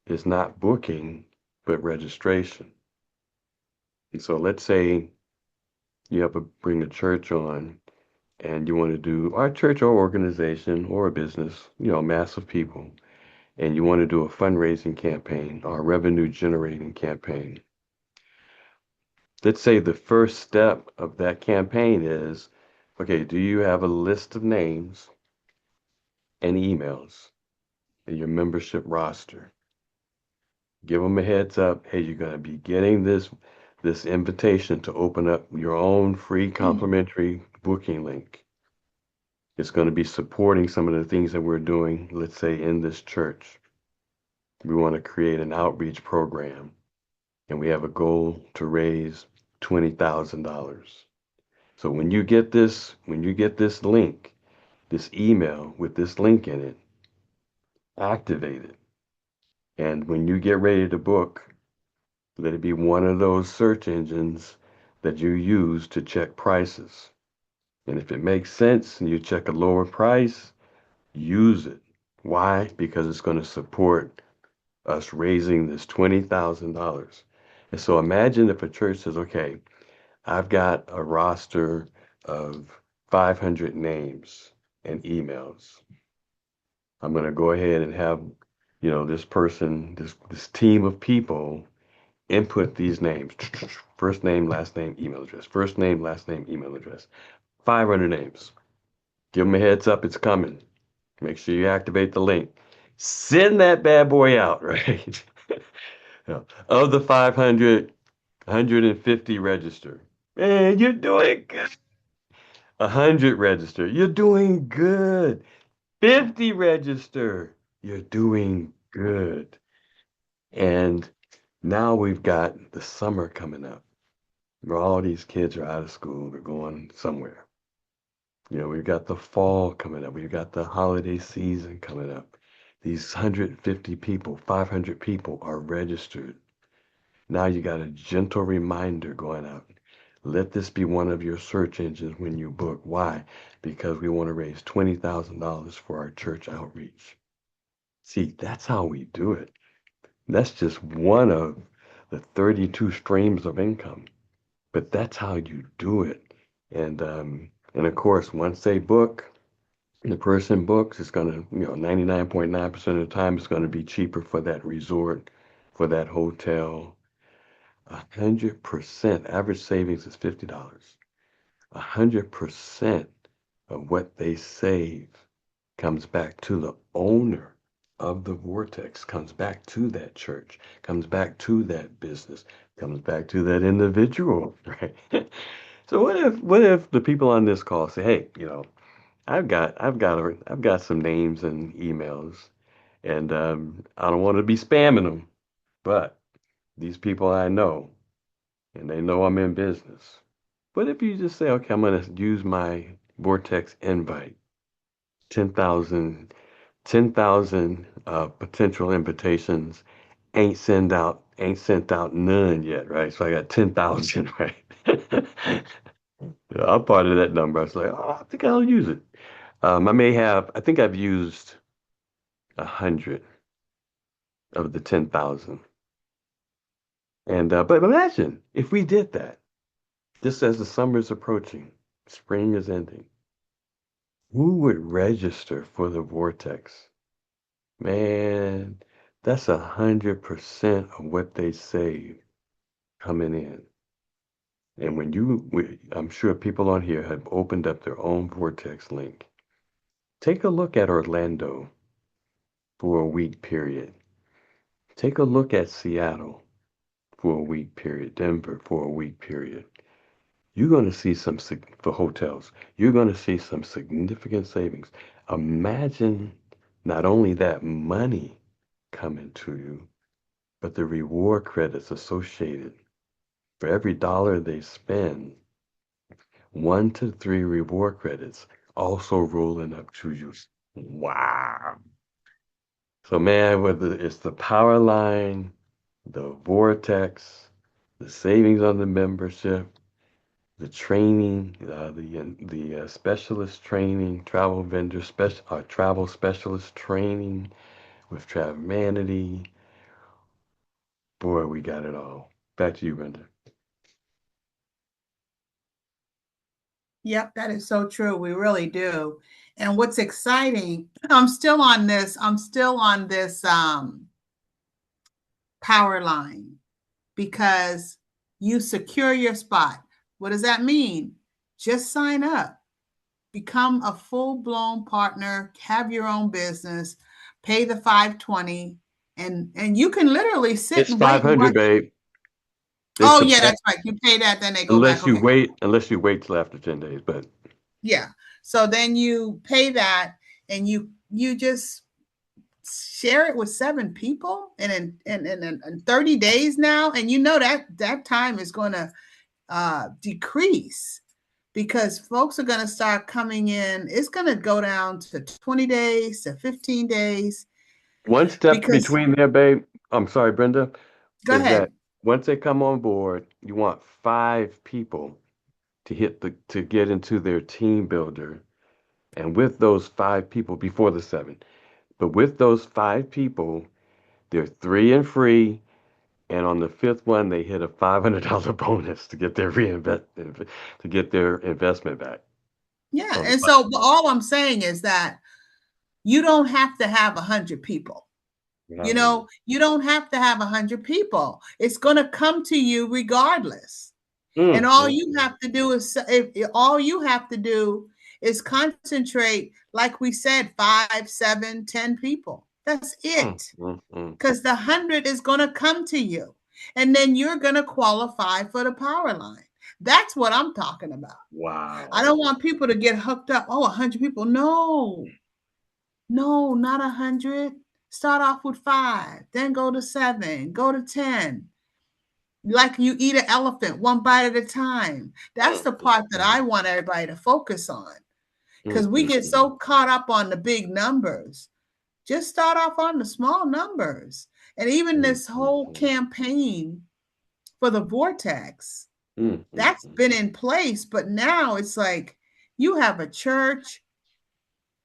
is not booking, but registration. And so let's say you have to bring a church on and you want to do our church or organization or a business, mass of people, and you want to do a fundraising campaign or a revenue generating campaign. Let's say the first step of that campaign is, okay, do you have a list of names and emails in your membership roster? Give them a heads up. Hey, you're going to be getting this invitation to open up your own free complimentary booking link. It's going to be supporting some of the things that we're doing, let's say, in this church. We want to create an outreach program, and we have a goal to raise $20,000. So when you get this link, this email with this link in it, activate it. And when you get ready to book, let it be one of those search engines that you use to check prices. And if it makes sense and you check a lower price, use it. Why? Because it's going to support us raising this $20,000. And so imagine if a church says, okay, I've got a roster of 500 names and emails. I'm going to go ahead and have, this person, this team of people input these names. First name, last name, email address. First name, last name, email address. 500 names. Give them a heads up, it's coming. Make sure you activate the link. Send that bad boy out, right? Of the 500, 150 register. Man, you're doing good. 100 register. You're doing good. 50 register. You're doing good. And now we've got the summer coming up where all these kids are out of school. They're going somewhere. We've got the fall coming up. We've got the holiday season coming up. These 150 people, 500 people are registered. Now you got a gentle reminder going out. Let this be one of your search engines when you book. Why? Because we want to raise $20,000 for our church outreach. See, that's how we do it. That's just one of the 32 streams of income. But that's how you do it. And of course, once they book, the person books, it's going to, 99.9% of the time, it's going to be cheaper for that resort, for that hotel. 100%, average savings is $50. 100% of what they save comes back to the owner of the vortex, comes back to that church, comes back to that business, comes back to that individual, right? So what if the people on this call say, hey, I've got some names and emails, and I don't want to be spamming them, but these people I know, and they know I'm in business. What if you just say, okay, I'm going to use my Vortex invite, 10,000 potential invitations, ain't sent out none yet, right? So I got 10,000, right? I'm part of that number. I was like, oh, I think I'll use it. I think I've used 100 of the 10,000. And but imagine if we did that, just as the summer is approaching, spring is ending, who would register for the vortex? Man, that's 100% of what they save coming in. And I'm sure people on here have opened up their own vortex link. Take a look at Orlando for a week period. Take a look at Seattle for a week period, Denver for a week period. You're going to see for hotels, you're going to see some significant savings. Imagine not only that money coming to you, but the reward credits associated. For every dollar they spend, 1 to 3 reward credits also rolling up to you. Wow. So man, whether it's the Powerline, the Vortex, the savings on the membership, the training, the specialist training, travel specialist training with Travemanity. Boy, we got it all. Back to you, Brenda. Yep, that is so true. We really do. And what's exciting, I'm still on this Powerline because you secure your spot. What does that mean? Just sign up. Become a full-blown partner, have your own business, pay the $520, and you can literally sit It's and wait and 500, watch. babe. Oh yeah, that's right. You pay that, then they go back. Unless you wait till after 10 days, but yeah. So then you pay that and you just share it with 7 people and in 30 days now, and you know that time is going to decrease because folks are going to start coming in. It's going to go down to 20 days to 15 days. one step between there, babe. I'm sorry, Brenda. Go is ahead. That once they come on board, you want 5 people to get into their team builder, and with those 5 people before the 7, but with those 5 people, they're 3 and free, and on the 5th one, they hit a $500 bonus to get their investment back. Yeah, and so all I'm saying is that you don't have to have 100 people. You know, you don't have to have 100 people. It's going to come to you regardless. And all you have to do is concentrate, like we said, 5, 7, 10 people. That's it. Because the 100 is going to come to you. And then you're going to qualify for the Powerline. That's what I'm talking about. Wow. I don't want people to get hooked up. Oh, 100 people. No, not 100. Start off with 5, then go to 7, go to 10. Like you eat an elephant, one bite at a time. That's the part that I want everybody to focus on, because we get so caught up on the big numbers. Just start off on the small numbers. And even this whole campaign for the Vortex, that's been in place, but now it's like you have a church.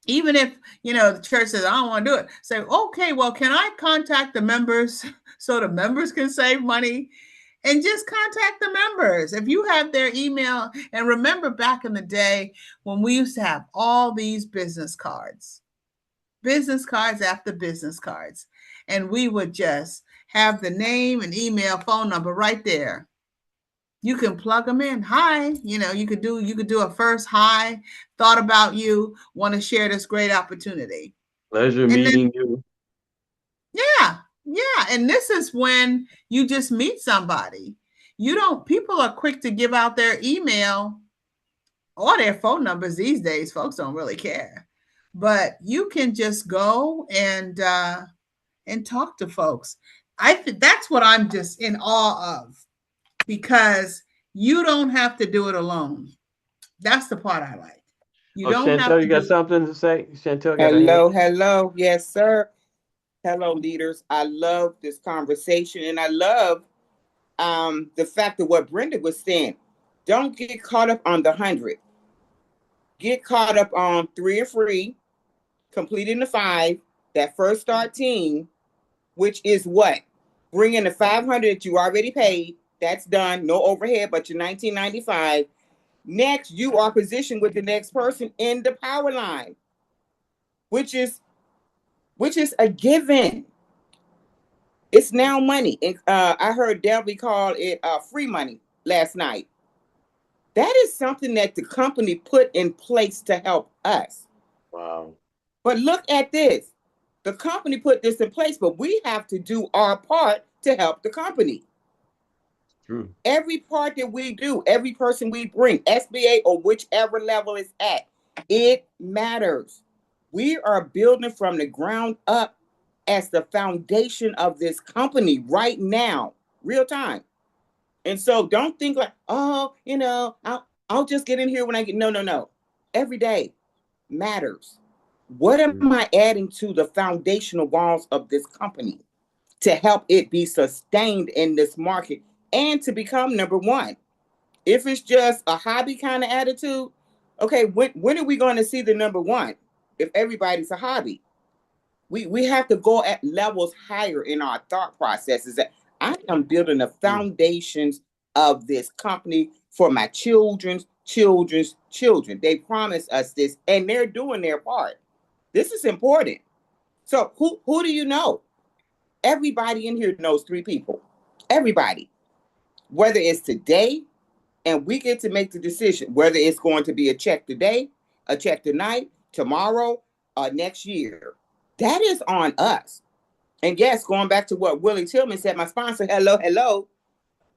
Even if, the church says, I don't want to do it, say, okay, well, can I contact the members so the members can save money? And just contact the members. If you have their email, and remember back in the day when we used to have all these business cards after business cards, and we would just have the name and email, phone number right there. You can plug them in. Hi, you could do a first hi, thought about you, want to share this great opportunity. Pleasure meeting you. Yeah. And this is when you just meet somebody. People are quick to give out their email or their phone numbers these days. Folks don't really care, but you can just go and talk to folks. I think that's what I'm just in awe of, because you don't have to do it alone. That's the part I like. You don't have Chantel, to. you got something to say? Chantel got Hello. Yes, sir. Hello, leaders. I love this conversation, and I love the fact of what Brenda was saying. Don't get caught up on the 100. get caught up on 3 and free, completing the 5, that first start team, which is what? Bringing the 500 that you already paid. That's done. No overhead, but your $19.95. Next, you are positioned with the next person in the power line, which is a given. It's now money. I heard Delby call it free money last night. That is something that the company put in place to help us. Wow. But look at this. The company put this in place, but we have to do our part to help the company. True. Every part that we do, every person we bring, SBA or whichever level it's at, it matters. We are building from the ground up as the foundation of this company right now, real time. And so don't think like, oh, I'll just get in here when I get, no. Every day matters. What am I adding to the foundational walls of this company to help it be sustained in this market and to become number one? If it's just a hobby kind of attitude, okay, when are we going to see the number one if everybody's a hobby? We have to go at levels higher in our thought processes. That I am building the foundations of this company for my children's children. They promised us this, and they're doing their part. This is important. So who do you know? Everybody in here knows 3 people. Everybody. Whether it's today, and we get to make the decision whether it's going to be a check today, a check tonight, tomorrow, or next year. That is on us. And yes, going back to what Willie Tillman said, my sponsor, hello.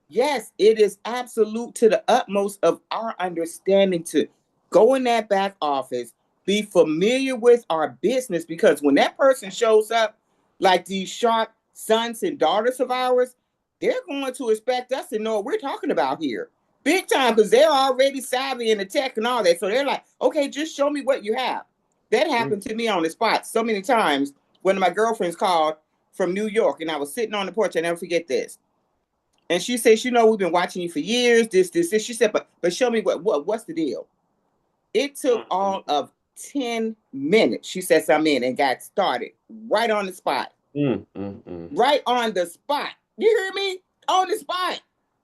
Yes, it is absolute to the utmost of our understanding to go in that back office, be familiar with our business, because when that person shows up, like these sharp sons and daughters of ours, they're going to expect us to know what we're talking about here. Big time, because they're already savvy in the tech and all that. So they're like, okay, just show me what you have. That happened to me on the spot so many times when my girlfriends called from New York, and I was sitting on the porch. I never forget this. And she says, we've been watching you for years, this. She said, but show me what's the deal? It took all of 10 minutes. She says I'm in and got started right on the spot. Right on the spot. You hear me? On the spot.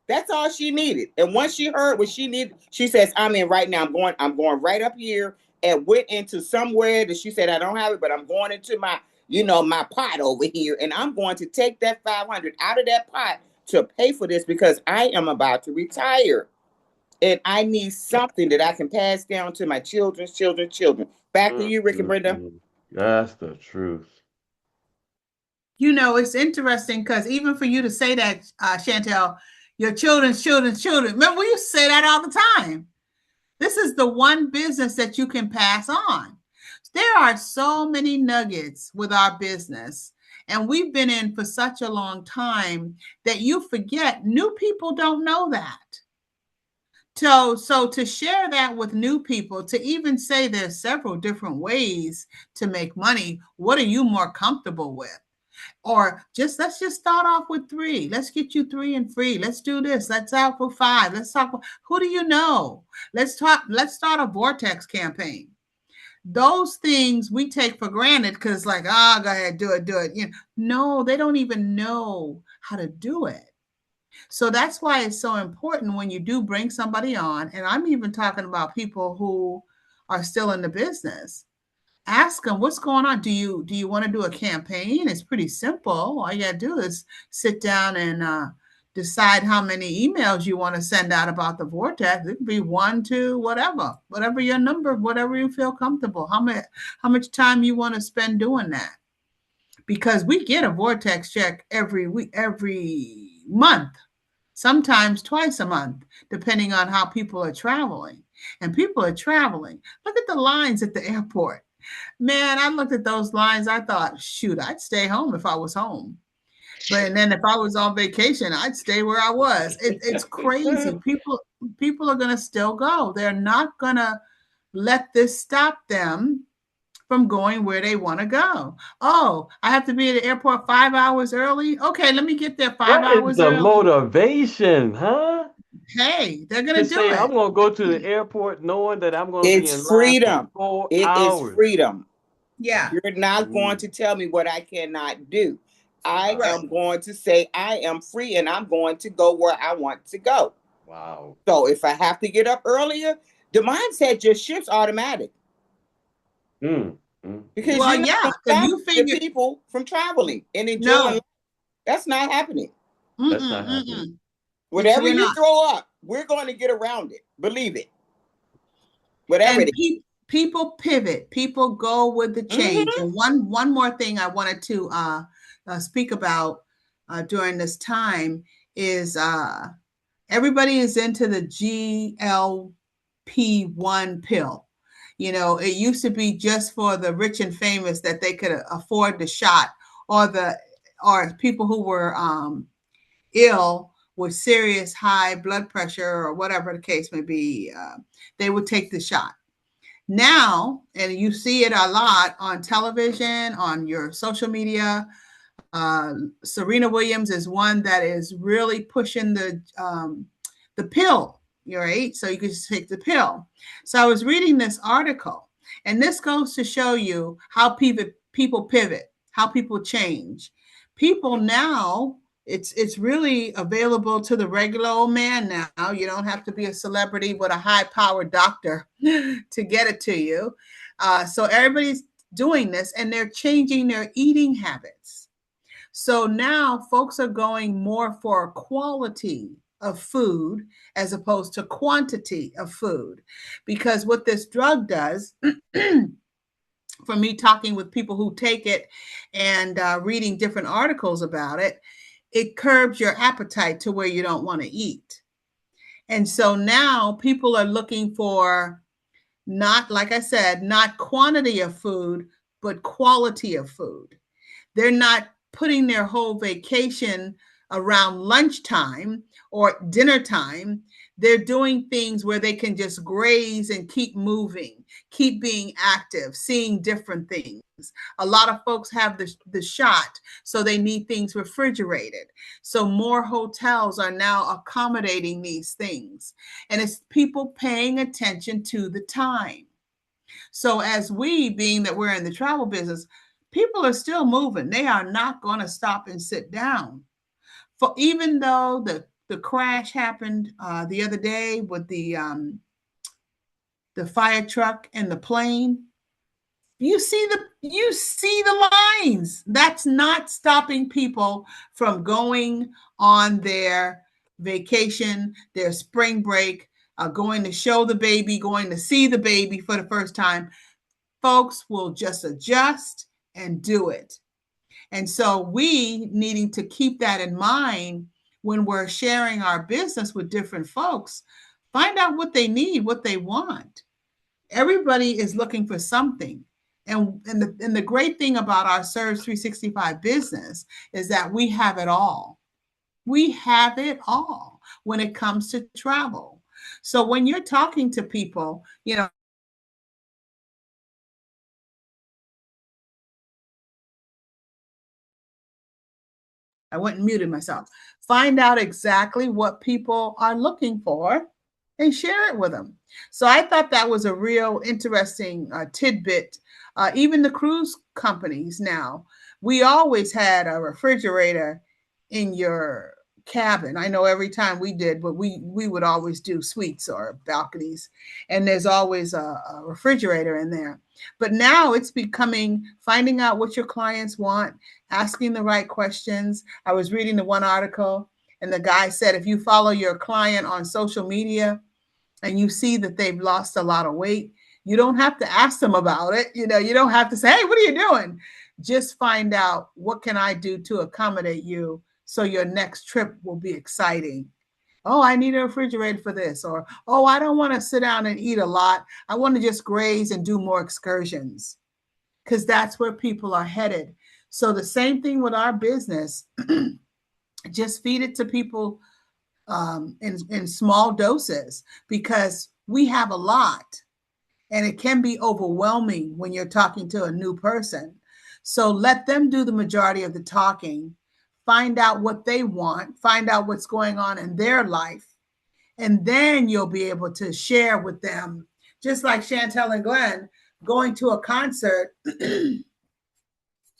That's all she needed. And once she heard what she needed, she says, I'm in right now. I'm going right up here, and went into somewhere that she said, I don't have it, but I'm going into my, my pot over here. And I'm going to take that 500 out of that pot to pay for this, because I am about to retire. And I need something that I can pass down to my children's children. Back to you, Rick and Brenda. That's the truth. It's interesting because even for you to say that, Chantel, your children's children. Remember, we used to say that all the time. This is the one business that you can pass on. There are so many nuggets with our business, and we've been in for such a long time that you forget new people don't know that. So to share that with new people, to even say there's several different ways to make money, what are you more comfortable with? Or let's just start off with 3. Let's get you 3 and free. Let's do this. Let's out for 5. Let's talk. Who do you know? Let's start a Vortex campaign. Those things we take for granted because go ahead, do it. No, they don't even know how to do it. So that's why it's so important when you do bring somebody on. And I'm even talking about people who are still in the business. Ask them what's going on. Do you want to do a campaign? It's pretty simple. All you got to do is sit down and decide how many emails you want to send out about the Vortex. It could be 1, 2, whatever your number, whatever you feel comfortable. How much time you want to spend doing that? Because we get a Vortex check every week, every month, sometimes twice a month, depending on how people are traveling. And people are traveling. Look at the lines at the airport. Man, I looked at those lines. I thought, shoot, I'd stay home if I was home. But then if I was on vacation, I'd stay where I was. It's crazy. People are going to still go. They're not going to let this stop them from going where they want to go. Oh, I have to be at the airport 5 hours early. Okay, let me get there 5 hours early. early. The motivation, huh? Hey, they're going To to do say I'm it. going to go to the airport knowing that I'm going to be It's in line for freedom. 4 It is hours. freedom. Yeah. You're not going Mm, to tell me what I cannot do. I wow. Right. am going to say I am free and I'm going to go where I want to go. Wow. So if I have to get up earlier, the mindset just shifts automatic Mm, mm, because mm. Well, you're not yeah, going to because stop you the figure people from traveling and enjoying no. life. That's not happening. That's Mm-mm, not happening. mm-mm. Whatever We're you not. throw up, we're going to get around it. Believe it. Whatever And it is. people pivot. People go with the change. Mm-hmm. And one more thing I wanted to speak about during this time is everybody is into the GLP-1 pill. You know, it used to be just for the rich and famous that they could afford the shot, or people who were ill with serious high blood pressure or whatever the case may be, they would take the shot. Now, and you see it a lot on television, on your social media. Serena Williams is one that is really pushing the pill, right? So you can just take the pill. So I was reading this article, and this goes to show you how people pivot, how people change. People now, it's really available to the regular old man now. You don't have to be a celebrity with a high-powered doctor to get it to you. So everybody's doing this, and they're changing their eating habits. So now folks are going more for quality of food as opposed to quantity of food. Because what this drug does, for me talking with people who take it and reading different articles about it, it curbs your appetite to where you don't want to eat. And so now people are looking for, not, like I said, not quantity of food, but quality of food. They're not putting their whole vacation around lunchtime or dinner time. They're doing things where they can just graze and keep moving, keep being active, seeing different things. A lot of folks have the shot, so they need things refrigerated. So more hotels are now accommodating these things. And it's people paying attention to the time. So as we, being that we're in the travel business, people are still moving. They are not going to stop and sit down. For even though the crash happened the other day with the fire truck and the plane, you see the lines. That's not stopping people from going on their vacation, their spring break, going to show the baby, going to see the baby for the first time. Folks will just adjust and do it. And so we needing to keep that in mind when we're sharing our business with different folks. Find out what they need, what they want. Everybody is looking for something. And the great thing about our Surge 365 business is that we have it all. We have it all when it comes to travel. So when you're talking to people, I went and muted myself. Find out exactly what people are looking for and share it with them. So I thought that was a real interesting tidbit. Even the cruise companies now, we always had a refrigerator in your cabin. I know every time we did, but we would always do suites or balconies, and there's always a refrigerator in there. But now it's becoming finding out what your clients want, asking the right questions. I was reading the one article, and the guy said if you follow your client on social media and you see that they've lost a lot of weight, you don't have to ask them about it. You don't have to say, hey, what are you doing? Just find out, what can I do to accommodate you so your next trip will be exciting? Oh, I need a refrigerator for this. Or, oh, I don't want to sit down and eat a lot. I want to just graze and do more excursions, because that's where people are headed. So the same thing with our business, just feed it to people in small doses, because we have a lot and it can be overwhelming when you're talking to a new person. So let them do the majority of the talking, find out what they want, find out what's going on in their life, And then you'll be able to share with them, just like Chantel and Glenn going to a concert and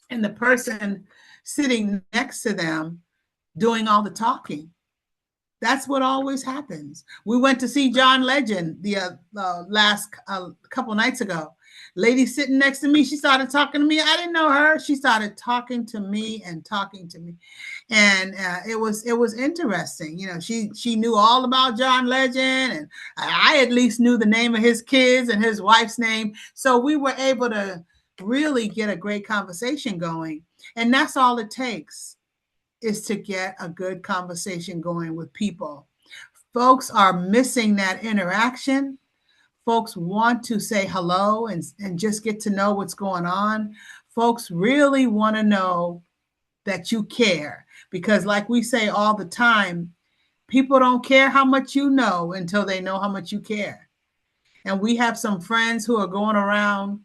the person sitting next to them doing all the talking. That's what always happens. We went to see John Legend the last couple nights ago. Lady sitting next to me, she started talking to me. I didn't know her. She started talking to me and talking to me, and it was interesting. You know, she knew all about John Legend, and I at least knew the name of his kids and his wife's name. So we were able to really get a great conversation going, and that's all it takes, is to get a good conversation going with people. Folks are missing that interaction. Folks want to say hello and just get to know what's going on. Folks really want to know that you care, because like we say all the time, people don't care how much you know until they know how much you care. And we have some friends who are going around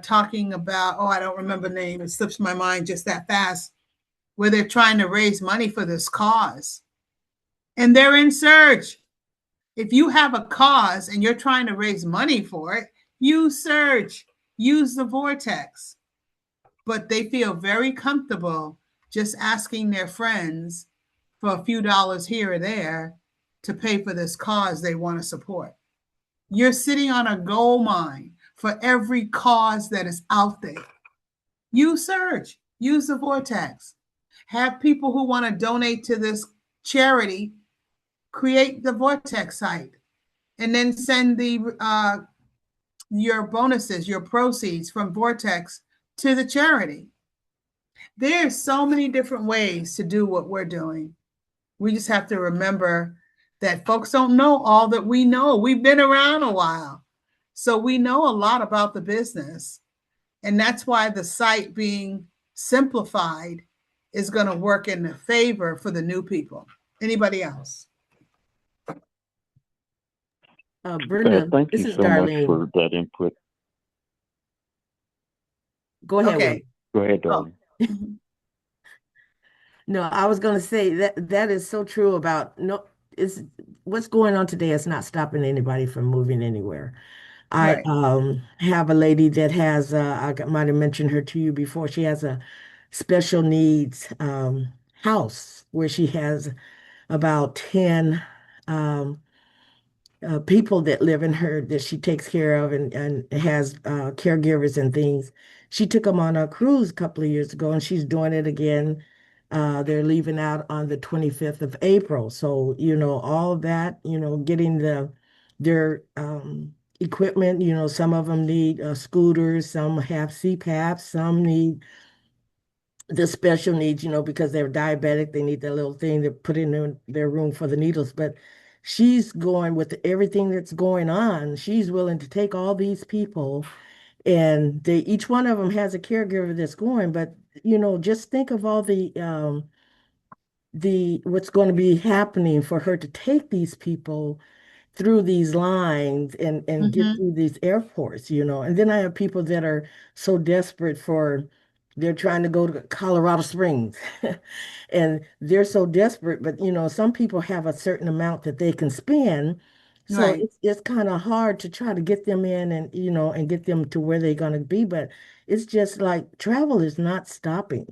talking about, oh, I don't remember the name, it slips my mind just that fast, where they're trying to raise money for this cause. And they're in search. If you have a cause and you're trying to raise money for it, use search, use the vortex. But they feel very comfortable just asking their friends for a few dollars here or there to pay for this cause they want to support. You're sitting on a gold mine for every cause that is out there. Use search, use the vortex. Have people who want to donate to this charity create the vortex site, and then send your bonuses, your proceeds from vortex to the charity. There's so many different ways to do what we're doing. We just have to remember that folks don't know all that we know. We've been around a while, so we know a lot about the business, and that's why the site being simplified is going to work in the favor for the new people. Anybody else? Brenda, thank this you is so much Darlene. for that input. Go ahead. Okay. Go ahead, Darlene. No, I was going to say that is so true about it's what's going on today is not stopping anybody from moving anywhere. I Right. have a lady that has might have mentioned her to you before. She has a special needs house where she has about 10 um, people that live in her that she takes care of and has caregivers and things. She took them on a cruise a couple of years ago, and she's doing it again. They're leaving out on the 25th of April. So, all of that, getting their equipment, some of them need scooters, some have CPAPs, some need the special needs, because they're diabetic, they need that little thing to put in their room for the needles. But she's going with everything that's going on. She's willing to take all these people, and each one of them has a caregiver that's going. But just think of all the what's going to be happening for her to take these people through these lines and get through these airports, and then I have people that are so desperate they're trying to go to Colorado Springs and they're so desperate, but some people have a certain amount that they can spend. So Right. it's kind of hard to try to get them in and and get them to where they're going to be, but it's just like travel is not stopping.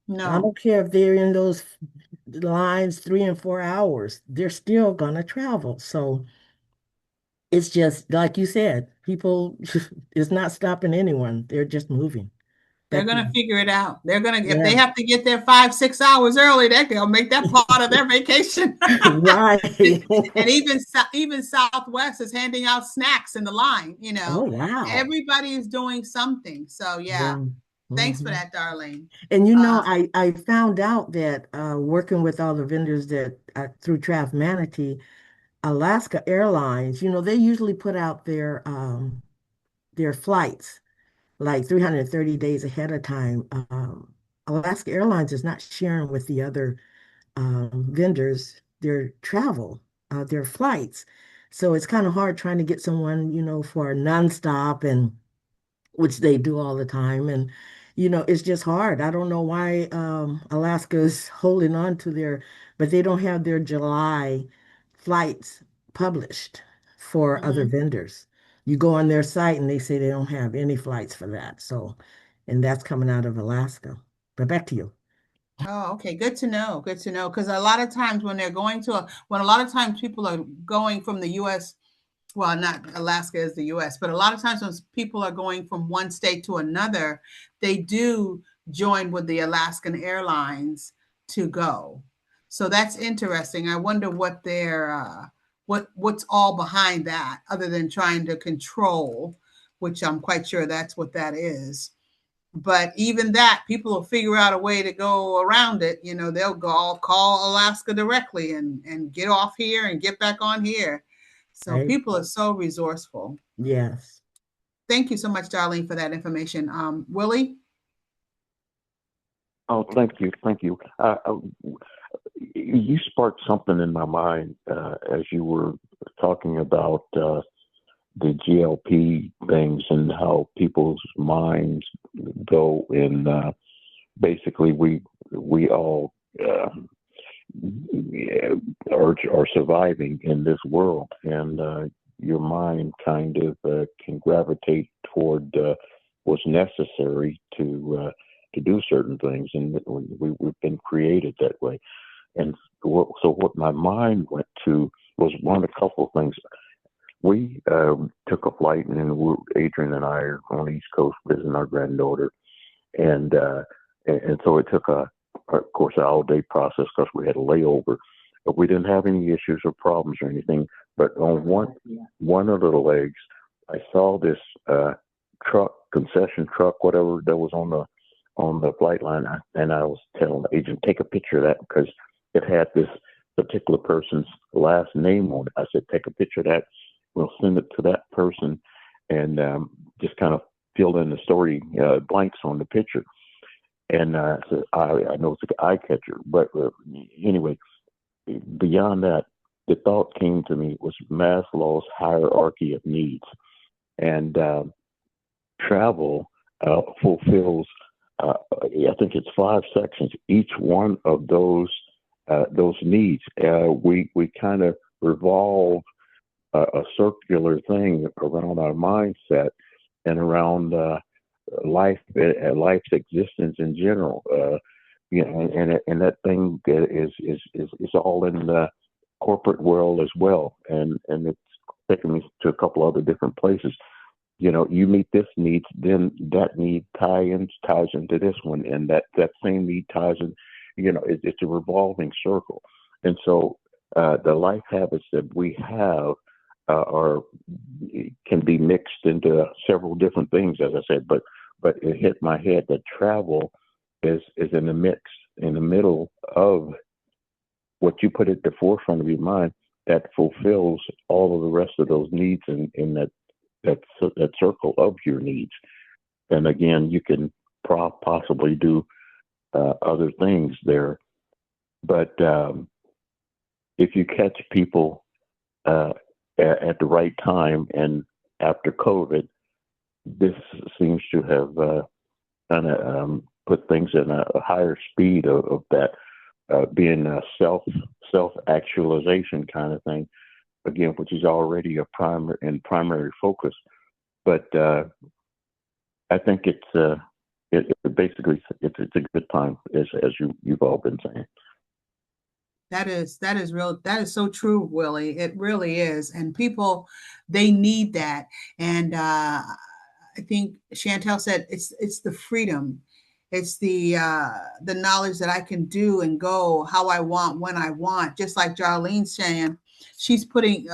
I No, don't care if they're in those lines 3 and 4 hours, they're still gonna travel. So it's just like you said, people, it's not stopping anyone. They're just moving. they're That's going to figure it out. They're going to, if they yeah, have to get there 5-6 hours early, they'll make that part of their vacation. right. And even Southwest is handing out snacks in the line. Oh wow. Everybody is doing something. So yeah, Yeah. thanks for Mhm. that, Darlene. And Uh, I found out that working with all the vendors that through Manatee, Alaska Airlines, they usually put out their flights like 330 days ahead of time. Alaska Airlines is not sharing with the other vendors their travel, their flights. So it's kind of hard trying to get someone, for a nonstop, and which they do all the time. And, it's just hard. I don't know why Alaska is holding on to but they don't have their July flights published for other vendors. You go on their site and they say they don't have any flights for that. So, and that's coming out of Alaska. But back to you. Oh, okay. Good to know. Good to know. Because a lot of times when they're going to when a lot of times people are going from the U.S., well, not Alaska is the U.S., but a lot of times when people are going from one state to another, they do join with the Alaskan Airlines to go. So that's interesting. I wonder what their what's all behind that, other than trying to control, which I'm quite sure that's what that is. But even that, people will figure out a way to go around it. You know, they'll go call Alaska directly and get off here and get back on here. So Right? people are so resourceful. Yes. Thank you so much, Darlene, for that information. Willie? Oh, thank you, thank you. You sparked something in my mind as you were talking about the GLP things and how people's minds go. And basically, we all are surviving in this world, and your mind kind of can gravitate toward what's necessary to do certain things, and we've been created that way. And so what my mind went to was a couple of things. We took a flight, and then Adrian and I are on the East Coast visiting our granddaughter, and so it took of course, an all-day process because we had a layover. But we didn't have any issues or problems or anything. But on one of the legs, I saw this concession truck, whatever that was on the flight line, and I was telling the agent, take a picture of that because it had this particular person's last name on it. I said, take a picture of that. We'll send it to that person, and just kind of fill in the story blanks on the picture. And so I know it's an eye catcher, but anyway, beyond that, the thought came to me was Maslow's hierarchy of needs, and travel fulfills. I think it's 5 sections. Each one of those needs, we kind of revolve a circular thing around our mindset and around life's existence in general. And that thing is all in the corporate world as well, and it's taken me to a couple other different places. You know, you meet this need, then that need ties into this one, and that same need ties in. You know, it's a revolving circle, and so the life habits that we have can be mixed into several different things, as I said. But it hit my head that travel is in the mix, in the middle of what you put at the forefront of your mind that fulfills all of the rest of those needs in that circle of your needs. And again, you can possibly do other things there, but if you catch people at the right time, and after COVID, this seems to have kind of put things in a higher speed of that being a self-actualization kind of thing, again, which is already a primary focus. But I think it's basically it's a good time, as you've all been saying. That is real. That is so true, Willie. It really is. And people, they need that. And I think Chantel said it's the freedom. It's the knowledge that I can do and go how I want, when I want. Just like Jarlene's saying, she's putting,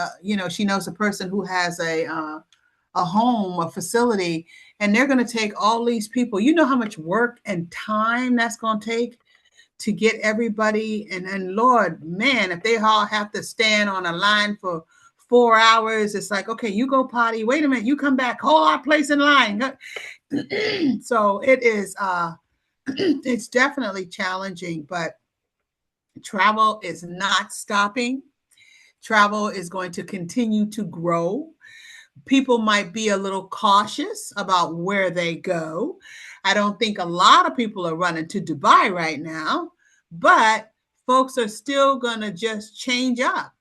she knows a person who has a home, a facility, and they're going to take all these people. You know how much work and time that's going to take to get everybody. And Lord, man, if they all have to stand on a line for 4 hours, it's like, okay, you go potty. Wait a minute, you come back. Hold our place in line. So it is. It's definitely challenging, but travel is not stopping. Travel is going to continue to grow. People might be a little cautious about where they go. I don't think a lot of people are running to Dubai right now, but folks are still going to just change up.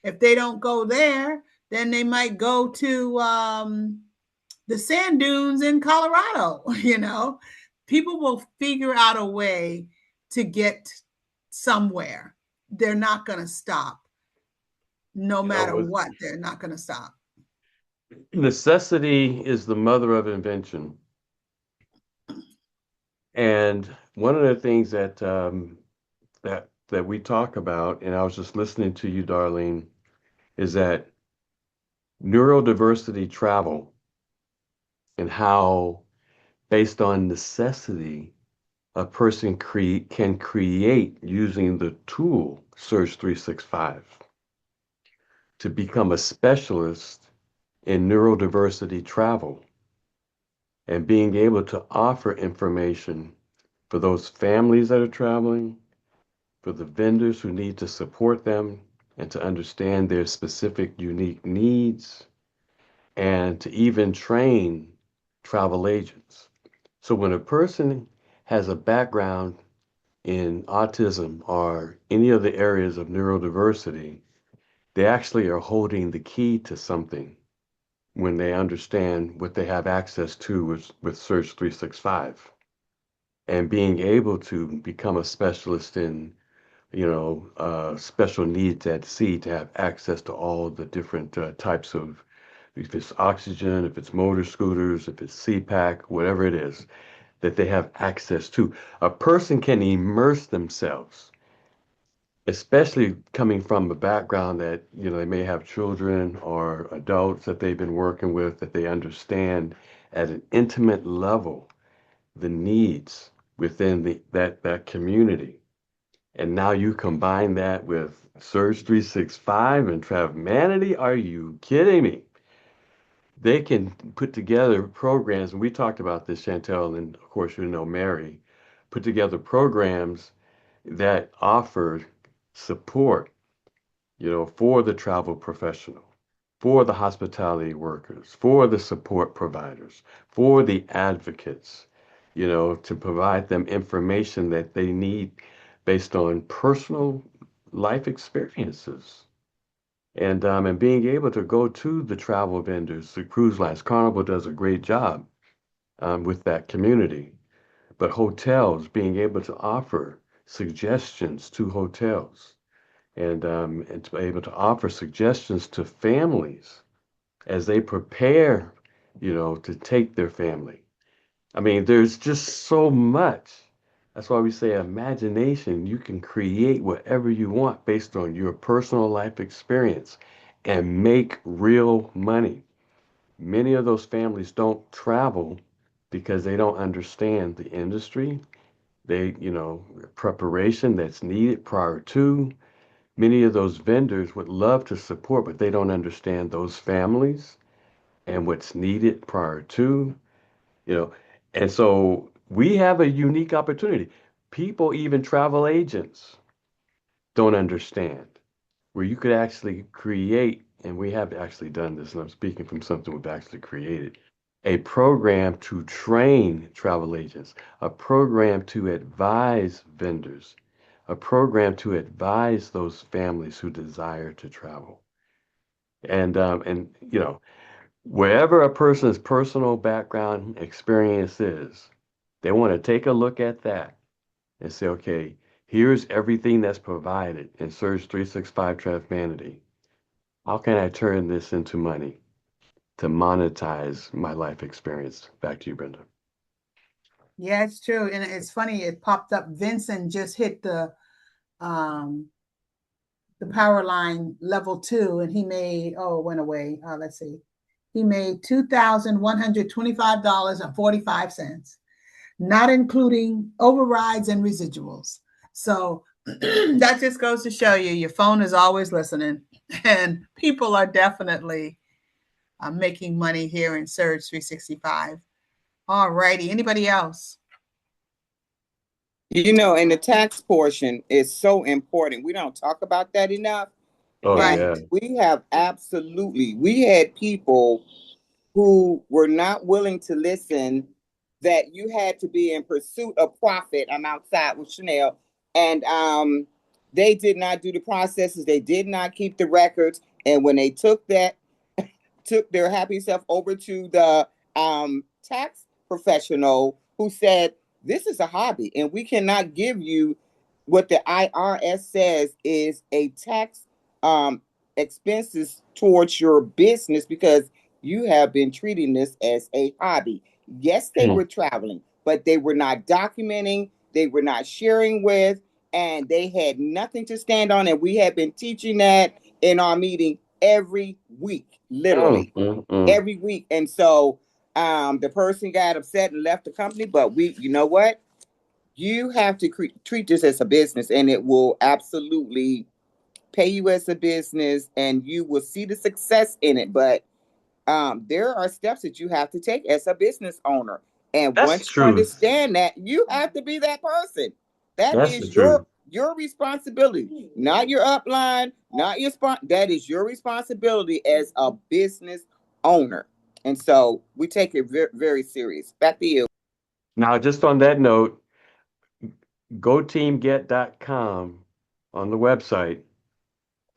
If they don't go there, then they might go to the sand dunes in Colorado. People will figure out a way to get somewhere. They're not going to stop. No matter what, they're not going to stop. Necessity is the mother of invention. And one of the things that we talk about, and I was just listening to you, Darlene, is that neurodiversity travel and how, based on necessity, a person can create using the tool Surge 365 to become a specialist in neurodiversity travel and being able to offer information for those families that are traveling, for the vendors who need to support them and to understand their specific unique needs, and to even train travel agents. So when a person has a background in autism or any of the areas of neurodiversity, they actually are holding the key to something when they understand what they have access to with Surge 365 and being able to become a specialist in special needs at sea, to have access to all the different types of, if it's oxygen, if it's motor scooters, if it's CPAC, whatever it is, that they have access to. A person can immerse themselves, especially coming from a background that, they may have children or adults that they've been working with, that they understand at an intimate level the needs within that community. And now you combine that with Surge 365 and Travemanity. Are you kidding me? They can put together programs, and we talked about this, Chantel, and of course, Mary, put together programs that offer support, for the travel professional, for the hospitality workers, for the support providers, for the advocates, to provide them information that they need based on personal life experiences. And being able to go to the travel vendors, the cruise lines. Carnival does a great job with that community. But hotels, being able to offer suggestions to hotels, and to be able to offer suggestions to families as they prepare, to take their family. I mean, there's just so much. That's why we say imagination. You can create whatever you want based on your personal life experience and make real money. Many of those families don't travel because they don't understand the industry. Preparation that's needed prior to. Many of those vendors would love to support, but they don't understand those families and what's needed prior to, you know. And so we have a unique opportunity. People, even travel agents, don't understand where you could actually create, and we have actually done this, and I'm speaking from something we've actually created, a program to train travel agents, a program to advise vendors, a program to advise those families who desire to travel. And wherever a person's personal background experience is, they want to take a look at that and say, okay, here's everything that's provided in Surge 365 Transmanity. How can I turn this into money to monetize my life experience? Back to you, Brenda. Yeah, it's true. And it's funny, it popped up. Vincent just hit the Powerline level 2, and he made, it went away. Let's see. He made $2,125.45, not including overrides and residuals. So that just goes to show you your phone is always listening, and people are definitely making money here in Surge 365. All righty. Anybody else? And the tax portion is so important. We don't talk about that enough. Oh, Right. yeah. We had people who were not willing to listen, that you had to be in pursuit of profit. I'm outside with Chanel. And They did not do the processes. They did not keep the records. And when they took their happy self over to the tax professional who said, this is a hobby and we cannot give you what the IRS says is a tax expenses towards your business because you have been treating this as a hobby. Yes, they were traveling, but they were not documenting, they were not sharing with, and they had nothing to stand on. And we have been teaching that in our meeting every week, literally every week. And so the person got upset and left the company, but you know what? You have to treat this as a business, and it will absolutely pay you as a business, and you will see the success in it. But there are steps that you have to take as a business owner. And That's the once you truth. understand that, you have to be that person. That That's is the truth. your responsibility, not your upline, not your that is your responsibility as a business owner. And so we take it very, very serious. Back to you. Now, just on that note, goteamget.com on the website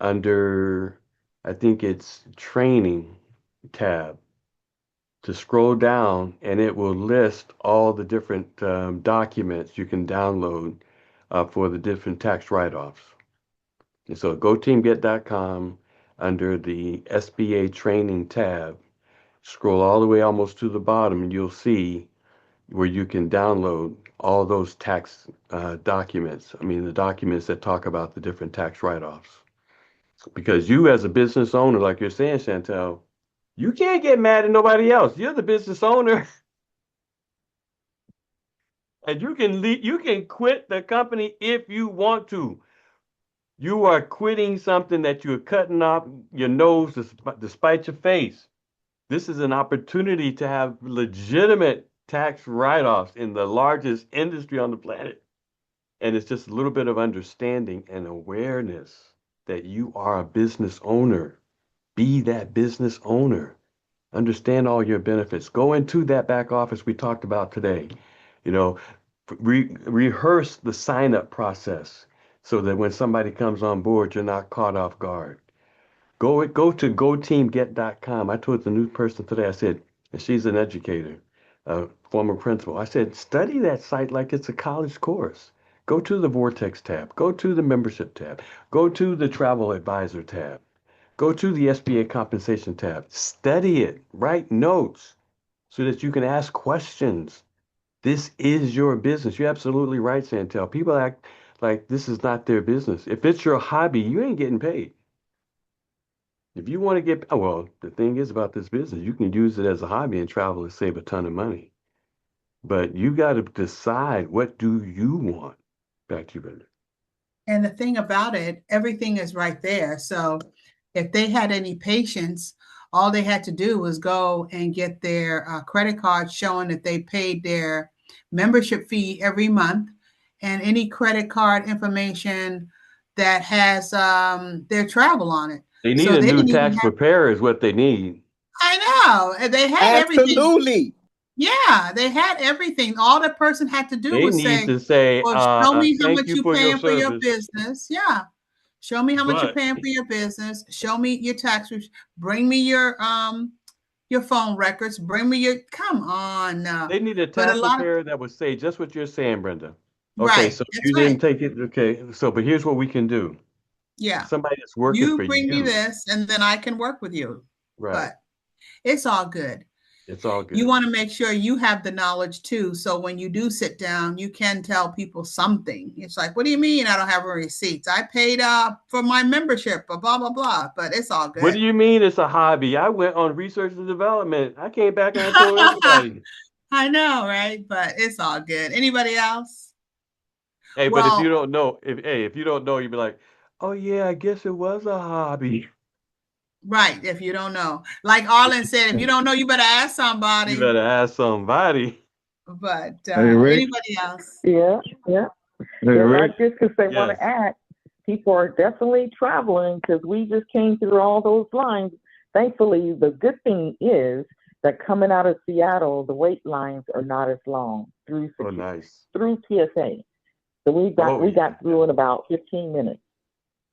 under, I think it's training tab, to scroll down and it will list all the different documents you can download for the different tax write-offs. And so goteamget.com under the SBA training tab, scroll all the way almost to the bottom and you'll see where you can download all those tax documents. I mean, the documents that talk about the different tax write-offs. Because you as a business owner, like you're saying, Chantel, you can't get mad at nobody else. You're the business owner. And you can quit the company if you want to. You are quitting something that you're cutting off your nose despite your face. This is an opportunity to have legitimate tax write-offs in the largest industry on the planet. And it's just a little bit of understanding and awareness that you are a business owner. Be that business owner. Understand all your benefits. Go into that back office we talked about today. You know, rehearse the sign-up process so that when somebody comes on board, you're not caught off guard. Go to goteamget.com. I told the new person today, I said, and she's an educator, a former principal. I said, study that site like it's a college course. Go to the Vortex tab. Go to the membership tab. Go to the travel advisor tab. Go to the SBA compensation tab. Study it. Write notes so that you can ask questions. This is your business. You're absolutely right, Chantel. People act like this is not their business. If it's your hobby, you ain't getting paid. If you want to get, well, the thing is about this business, you can use it as a hobby and travel and save a ton of money. But you got to decide, what do you want? Back to you, Brenda. And the thing about it, everything is right there. So if they had any patience, all they had to do was go and get their credit card showing that they paid their membership fee every month, and any credit card information that has their travel on it. They need So a they new didn't even tax have, preparer is what they need. I know, and they had everything. Absolutely. Yeah, they had everything. All the person had to do They was need say, to say, well, show me how thank much you you for your paying for your service. business. Yeah. Show me how much you're But paying for your business. Show me your tax. Bring me your phone records. Bring me your, come on. they need a But a tax lot of, preparer that would say just what you're saying, Brenda. Okay, right. so That's you right. didn't take it. Okay, so but here's what we can do. Yeah. Somebody that's working You for bring me you. this and then I can work with you. Right. But it's all good. It's all You good. want to make sure you have the knowledge too. So when you do sit down, you can tell people something. It's like, what do you mean I don't have receipts? I paid for my membership, blah, blah, blah. But it's all What do good. you mean it's a hobby? I went on research and development. I came back and I told everybody. I know, right? But it's all good. Anybody else? Hey, but if you Well, don't know, if you don't know, you'd be like, oh yeah, I guess it was a hobby. right. If you don't know, like Arlen said, if you don't know, you better ask You somebody. better ask somebody. But Hey, Rick. anybody else? Yeah, yeah. Hey, They're Rick. like this because they want Yes. to act. People are definitely traveling because we just came through all those lines. Thankfully, the good thing is that coming out of Seattle, the wait lines are not as long through Oh, nice. through TSA. So we Oh, got through in about 15 minutes.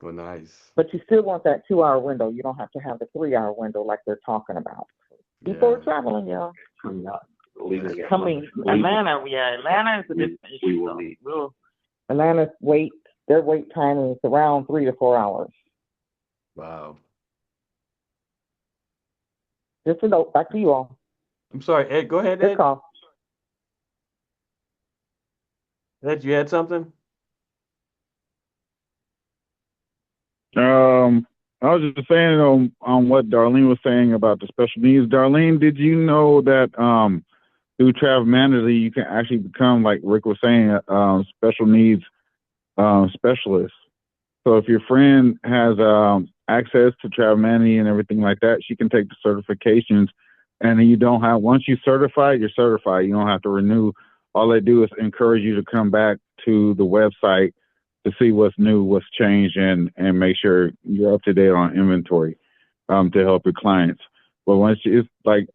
Well, nice. But you still want that 2 hour window. You don't have to have the 3 hour window like they're talking about. People are Yeah. traveling, y'all. Coming out, leaving at Coming leaving. Atlanta, yeah, Atlanta is a different We issue. will So leave. Atlanta's their wait time is around 3 to 4 hours. Wow. Just a note, back to you all. I'm sorry, Ed. Go ahead, Good Ed. call. Ed, you had something? I was just saying on what Darlene was saying about the special needs. Darlene, did you know that through Travel Manager you can actually become, like Rick was saying, special needs specialist? So if your friend has access to Travel Manager and everything like that, she can take the certifications, and then you don't have, once you're certified, you're certified. You don't have to renew. All they do is encourage you to come back to the website to see what's new, what's changed, and make sure you're up to date on inventory to help your clients. But once it's like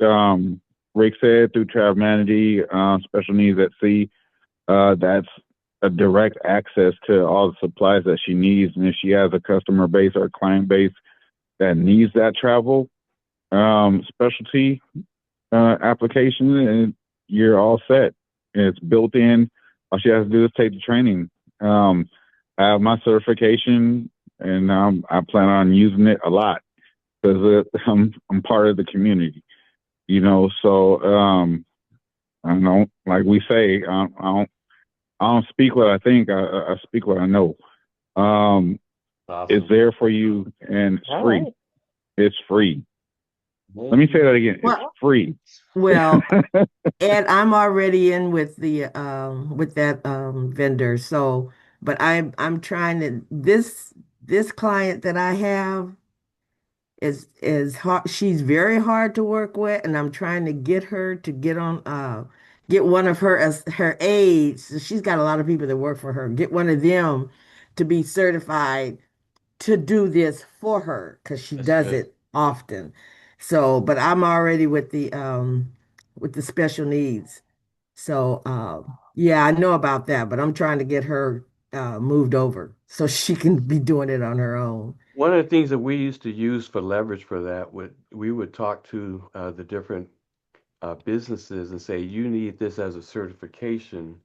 Rick said, through Travel Manager, special needs at sea, that's a direct access to all the supplies that she needs. And if she has a customer base or a client base that needs that travel specialty application, and you're all set. It's built in. All she has to do is take the training. I have my certification, and I plan on using it a lot because I'm part of the community, you know. So I don't know, like we say, I don't speak what I think. I speak what I know. Awesome. It's there for you, and it's All free. right. It's free. Let me say that again. It's Well, free. well, and I'm already in with the with that vendor. So, but I'm trying to this client that I have is hard. She's very hard to work with, and I'm trying to get her to get one of her as her aides. So she's got a lot of people that work for her. Get one of them to be certified to do this for her because she That's does good. it often. So, but I'm already with the special needs. So, yeah, I know about that, but I'm trying to get her moved over so she can be doing it on her own. One of the things that we used to use for leverage for that we would talk to the different businesses and say, you need this as a certification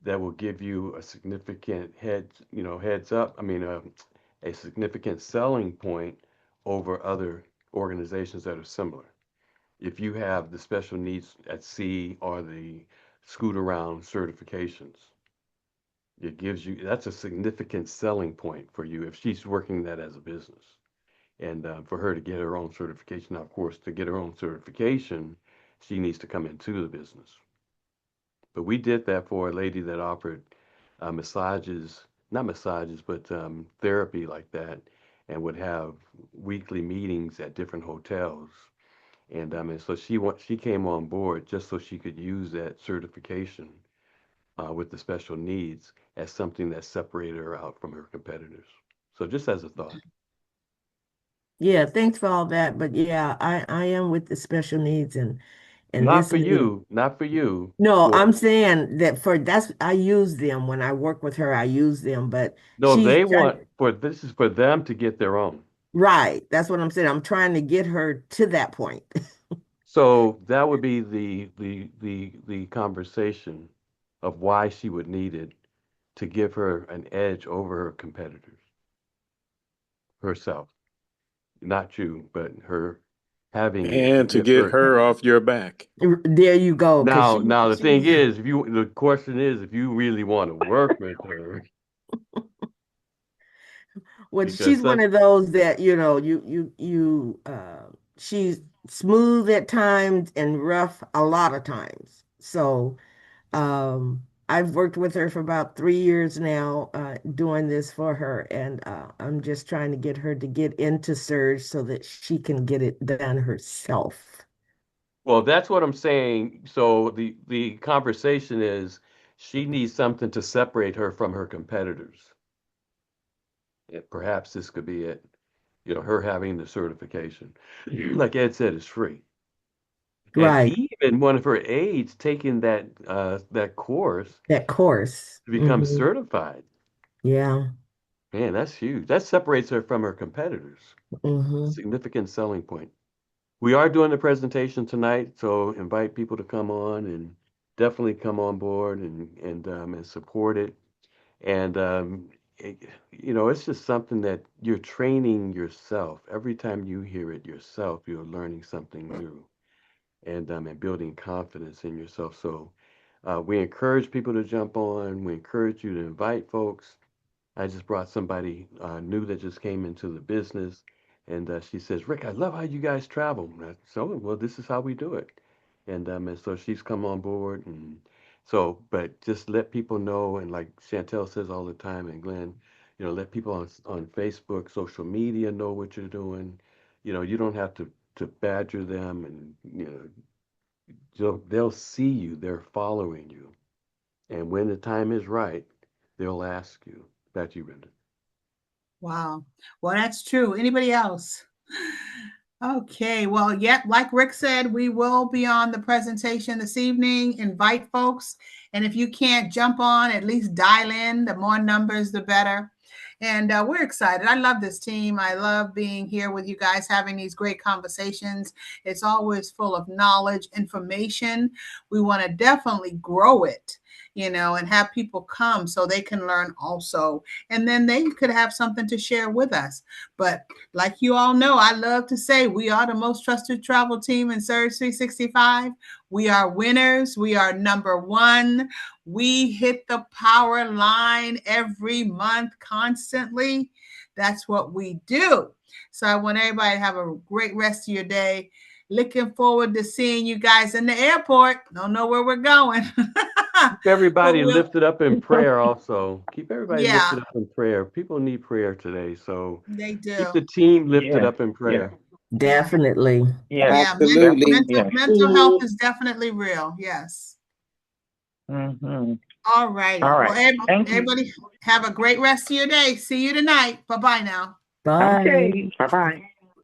that will give you a significant heads up. I mean, a significant selling point over other organizations that are similar. If you have the special needs at sea or the scoot around certifications, it gives you that's a significant selling point for you if she's working that as a business. And for her to get her own certification, now, of course, to get her own certification, she needs to come into the business. But we did that for a lady that offered massages, not massages, but therapy like that, and would have weekly meetings at different hotels. And so she came on board just so she could use that certification with the special needs as something that separated her out from her competitors. So just as a thought. Yeah, thanks for all that. But yeah, I am with the special needs and Not this for lady. you, not for you. No, For I'm saying that for that's I use them when I work with her. I use them, but no, she's they trying. want for this is for them to get their own. Right. That's what I'm saying. I'm trying to get her to that point. So that would be the conversation of why she would need it to give her an edge over her competitors, herself, not you, but her having it to And to give get her. her off your back. There you go. Because Now the thing she's is, the question is, if you really want to work with her, well, because she's one of those that, she's smooth at times and rough a lot of times. So I've worked with her for about 3 years now, doing this for her, and I'm just trying to get her to get into Surge so that she can get it done herself. well, that's what I'm saying. So the conversation is, she needs something to separate her from her competitors. And perhaps this could be it. Her having the certification, like Ed said, is free. And Right. even one of her aides taking that course That course. to become certified. Yeah. Man, that's huge. That separates her from her competitors. Mm-hmm. Significant selling point. We are doing the presentation tonight, so invite people to come on and definitely come on board and support it. And it's just something that you're training yourself. Every time you hear it yourself, you're learning something new and building confidence in yourself. So we encourage people to jump on. We encourage you to invite folks. I just brought somebody new that just came into the business, and she says, "Rick, I love how you guys travel." So, well, this is how we do it, and so she's come on board, and so, but just let people know, and like Chantel says all the time, and Glenn, let people on Facebook, social media know what you're doing. You don't have to badger them, and they'll see you, they're following you, and when the time is right, they'll ask you. Back to you, Brenda. Wow. Well, that's true. Anybody else? Okay. Well, yep. Like Rick said, we will be on the presentation this evening. Invite folks. And if you can't jump on, at least dial in. The more numbers, the better. And we're excited. I love this team. I love being here with you guys, having these great conversations. It's always full of knowledge, information. We want to definitely grow it, and have people come so they can learn also. And then they could have something to share with us. But like you all know, I love to say we are the most trusted travel team in Surge 365. We are winners. We are number one. We hit the power line every month constantly. That's what we do. So I want everybody to have a great rest of your day. Looking forward to seeing you guys in the airport. Don't know where we're going. Keep everybody lifted up in prayer also. Keep everybody Yeah, lifted up in prayer. People need prayer today. So they keep do. the team lifted Yeah, up in yeah, prayer. Definitely. yeah, Yeah, Absolutely. yeah. mental health is definitely real. Yes. Mm-hmm. All righty. All Well, right. Thank you. everybody have a great rest of your day. See you tonight. Bye-bye now. Bye. Okay. Bye-bye.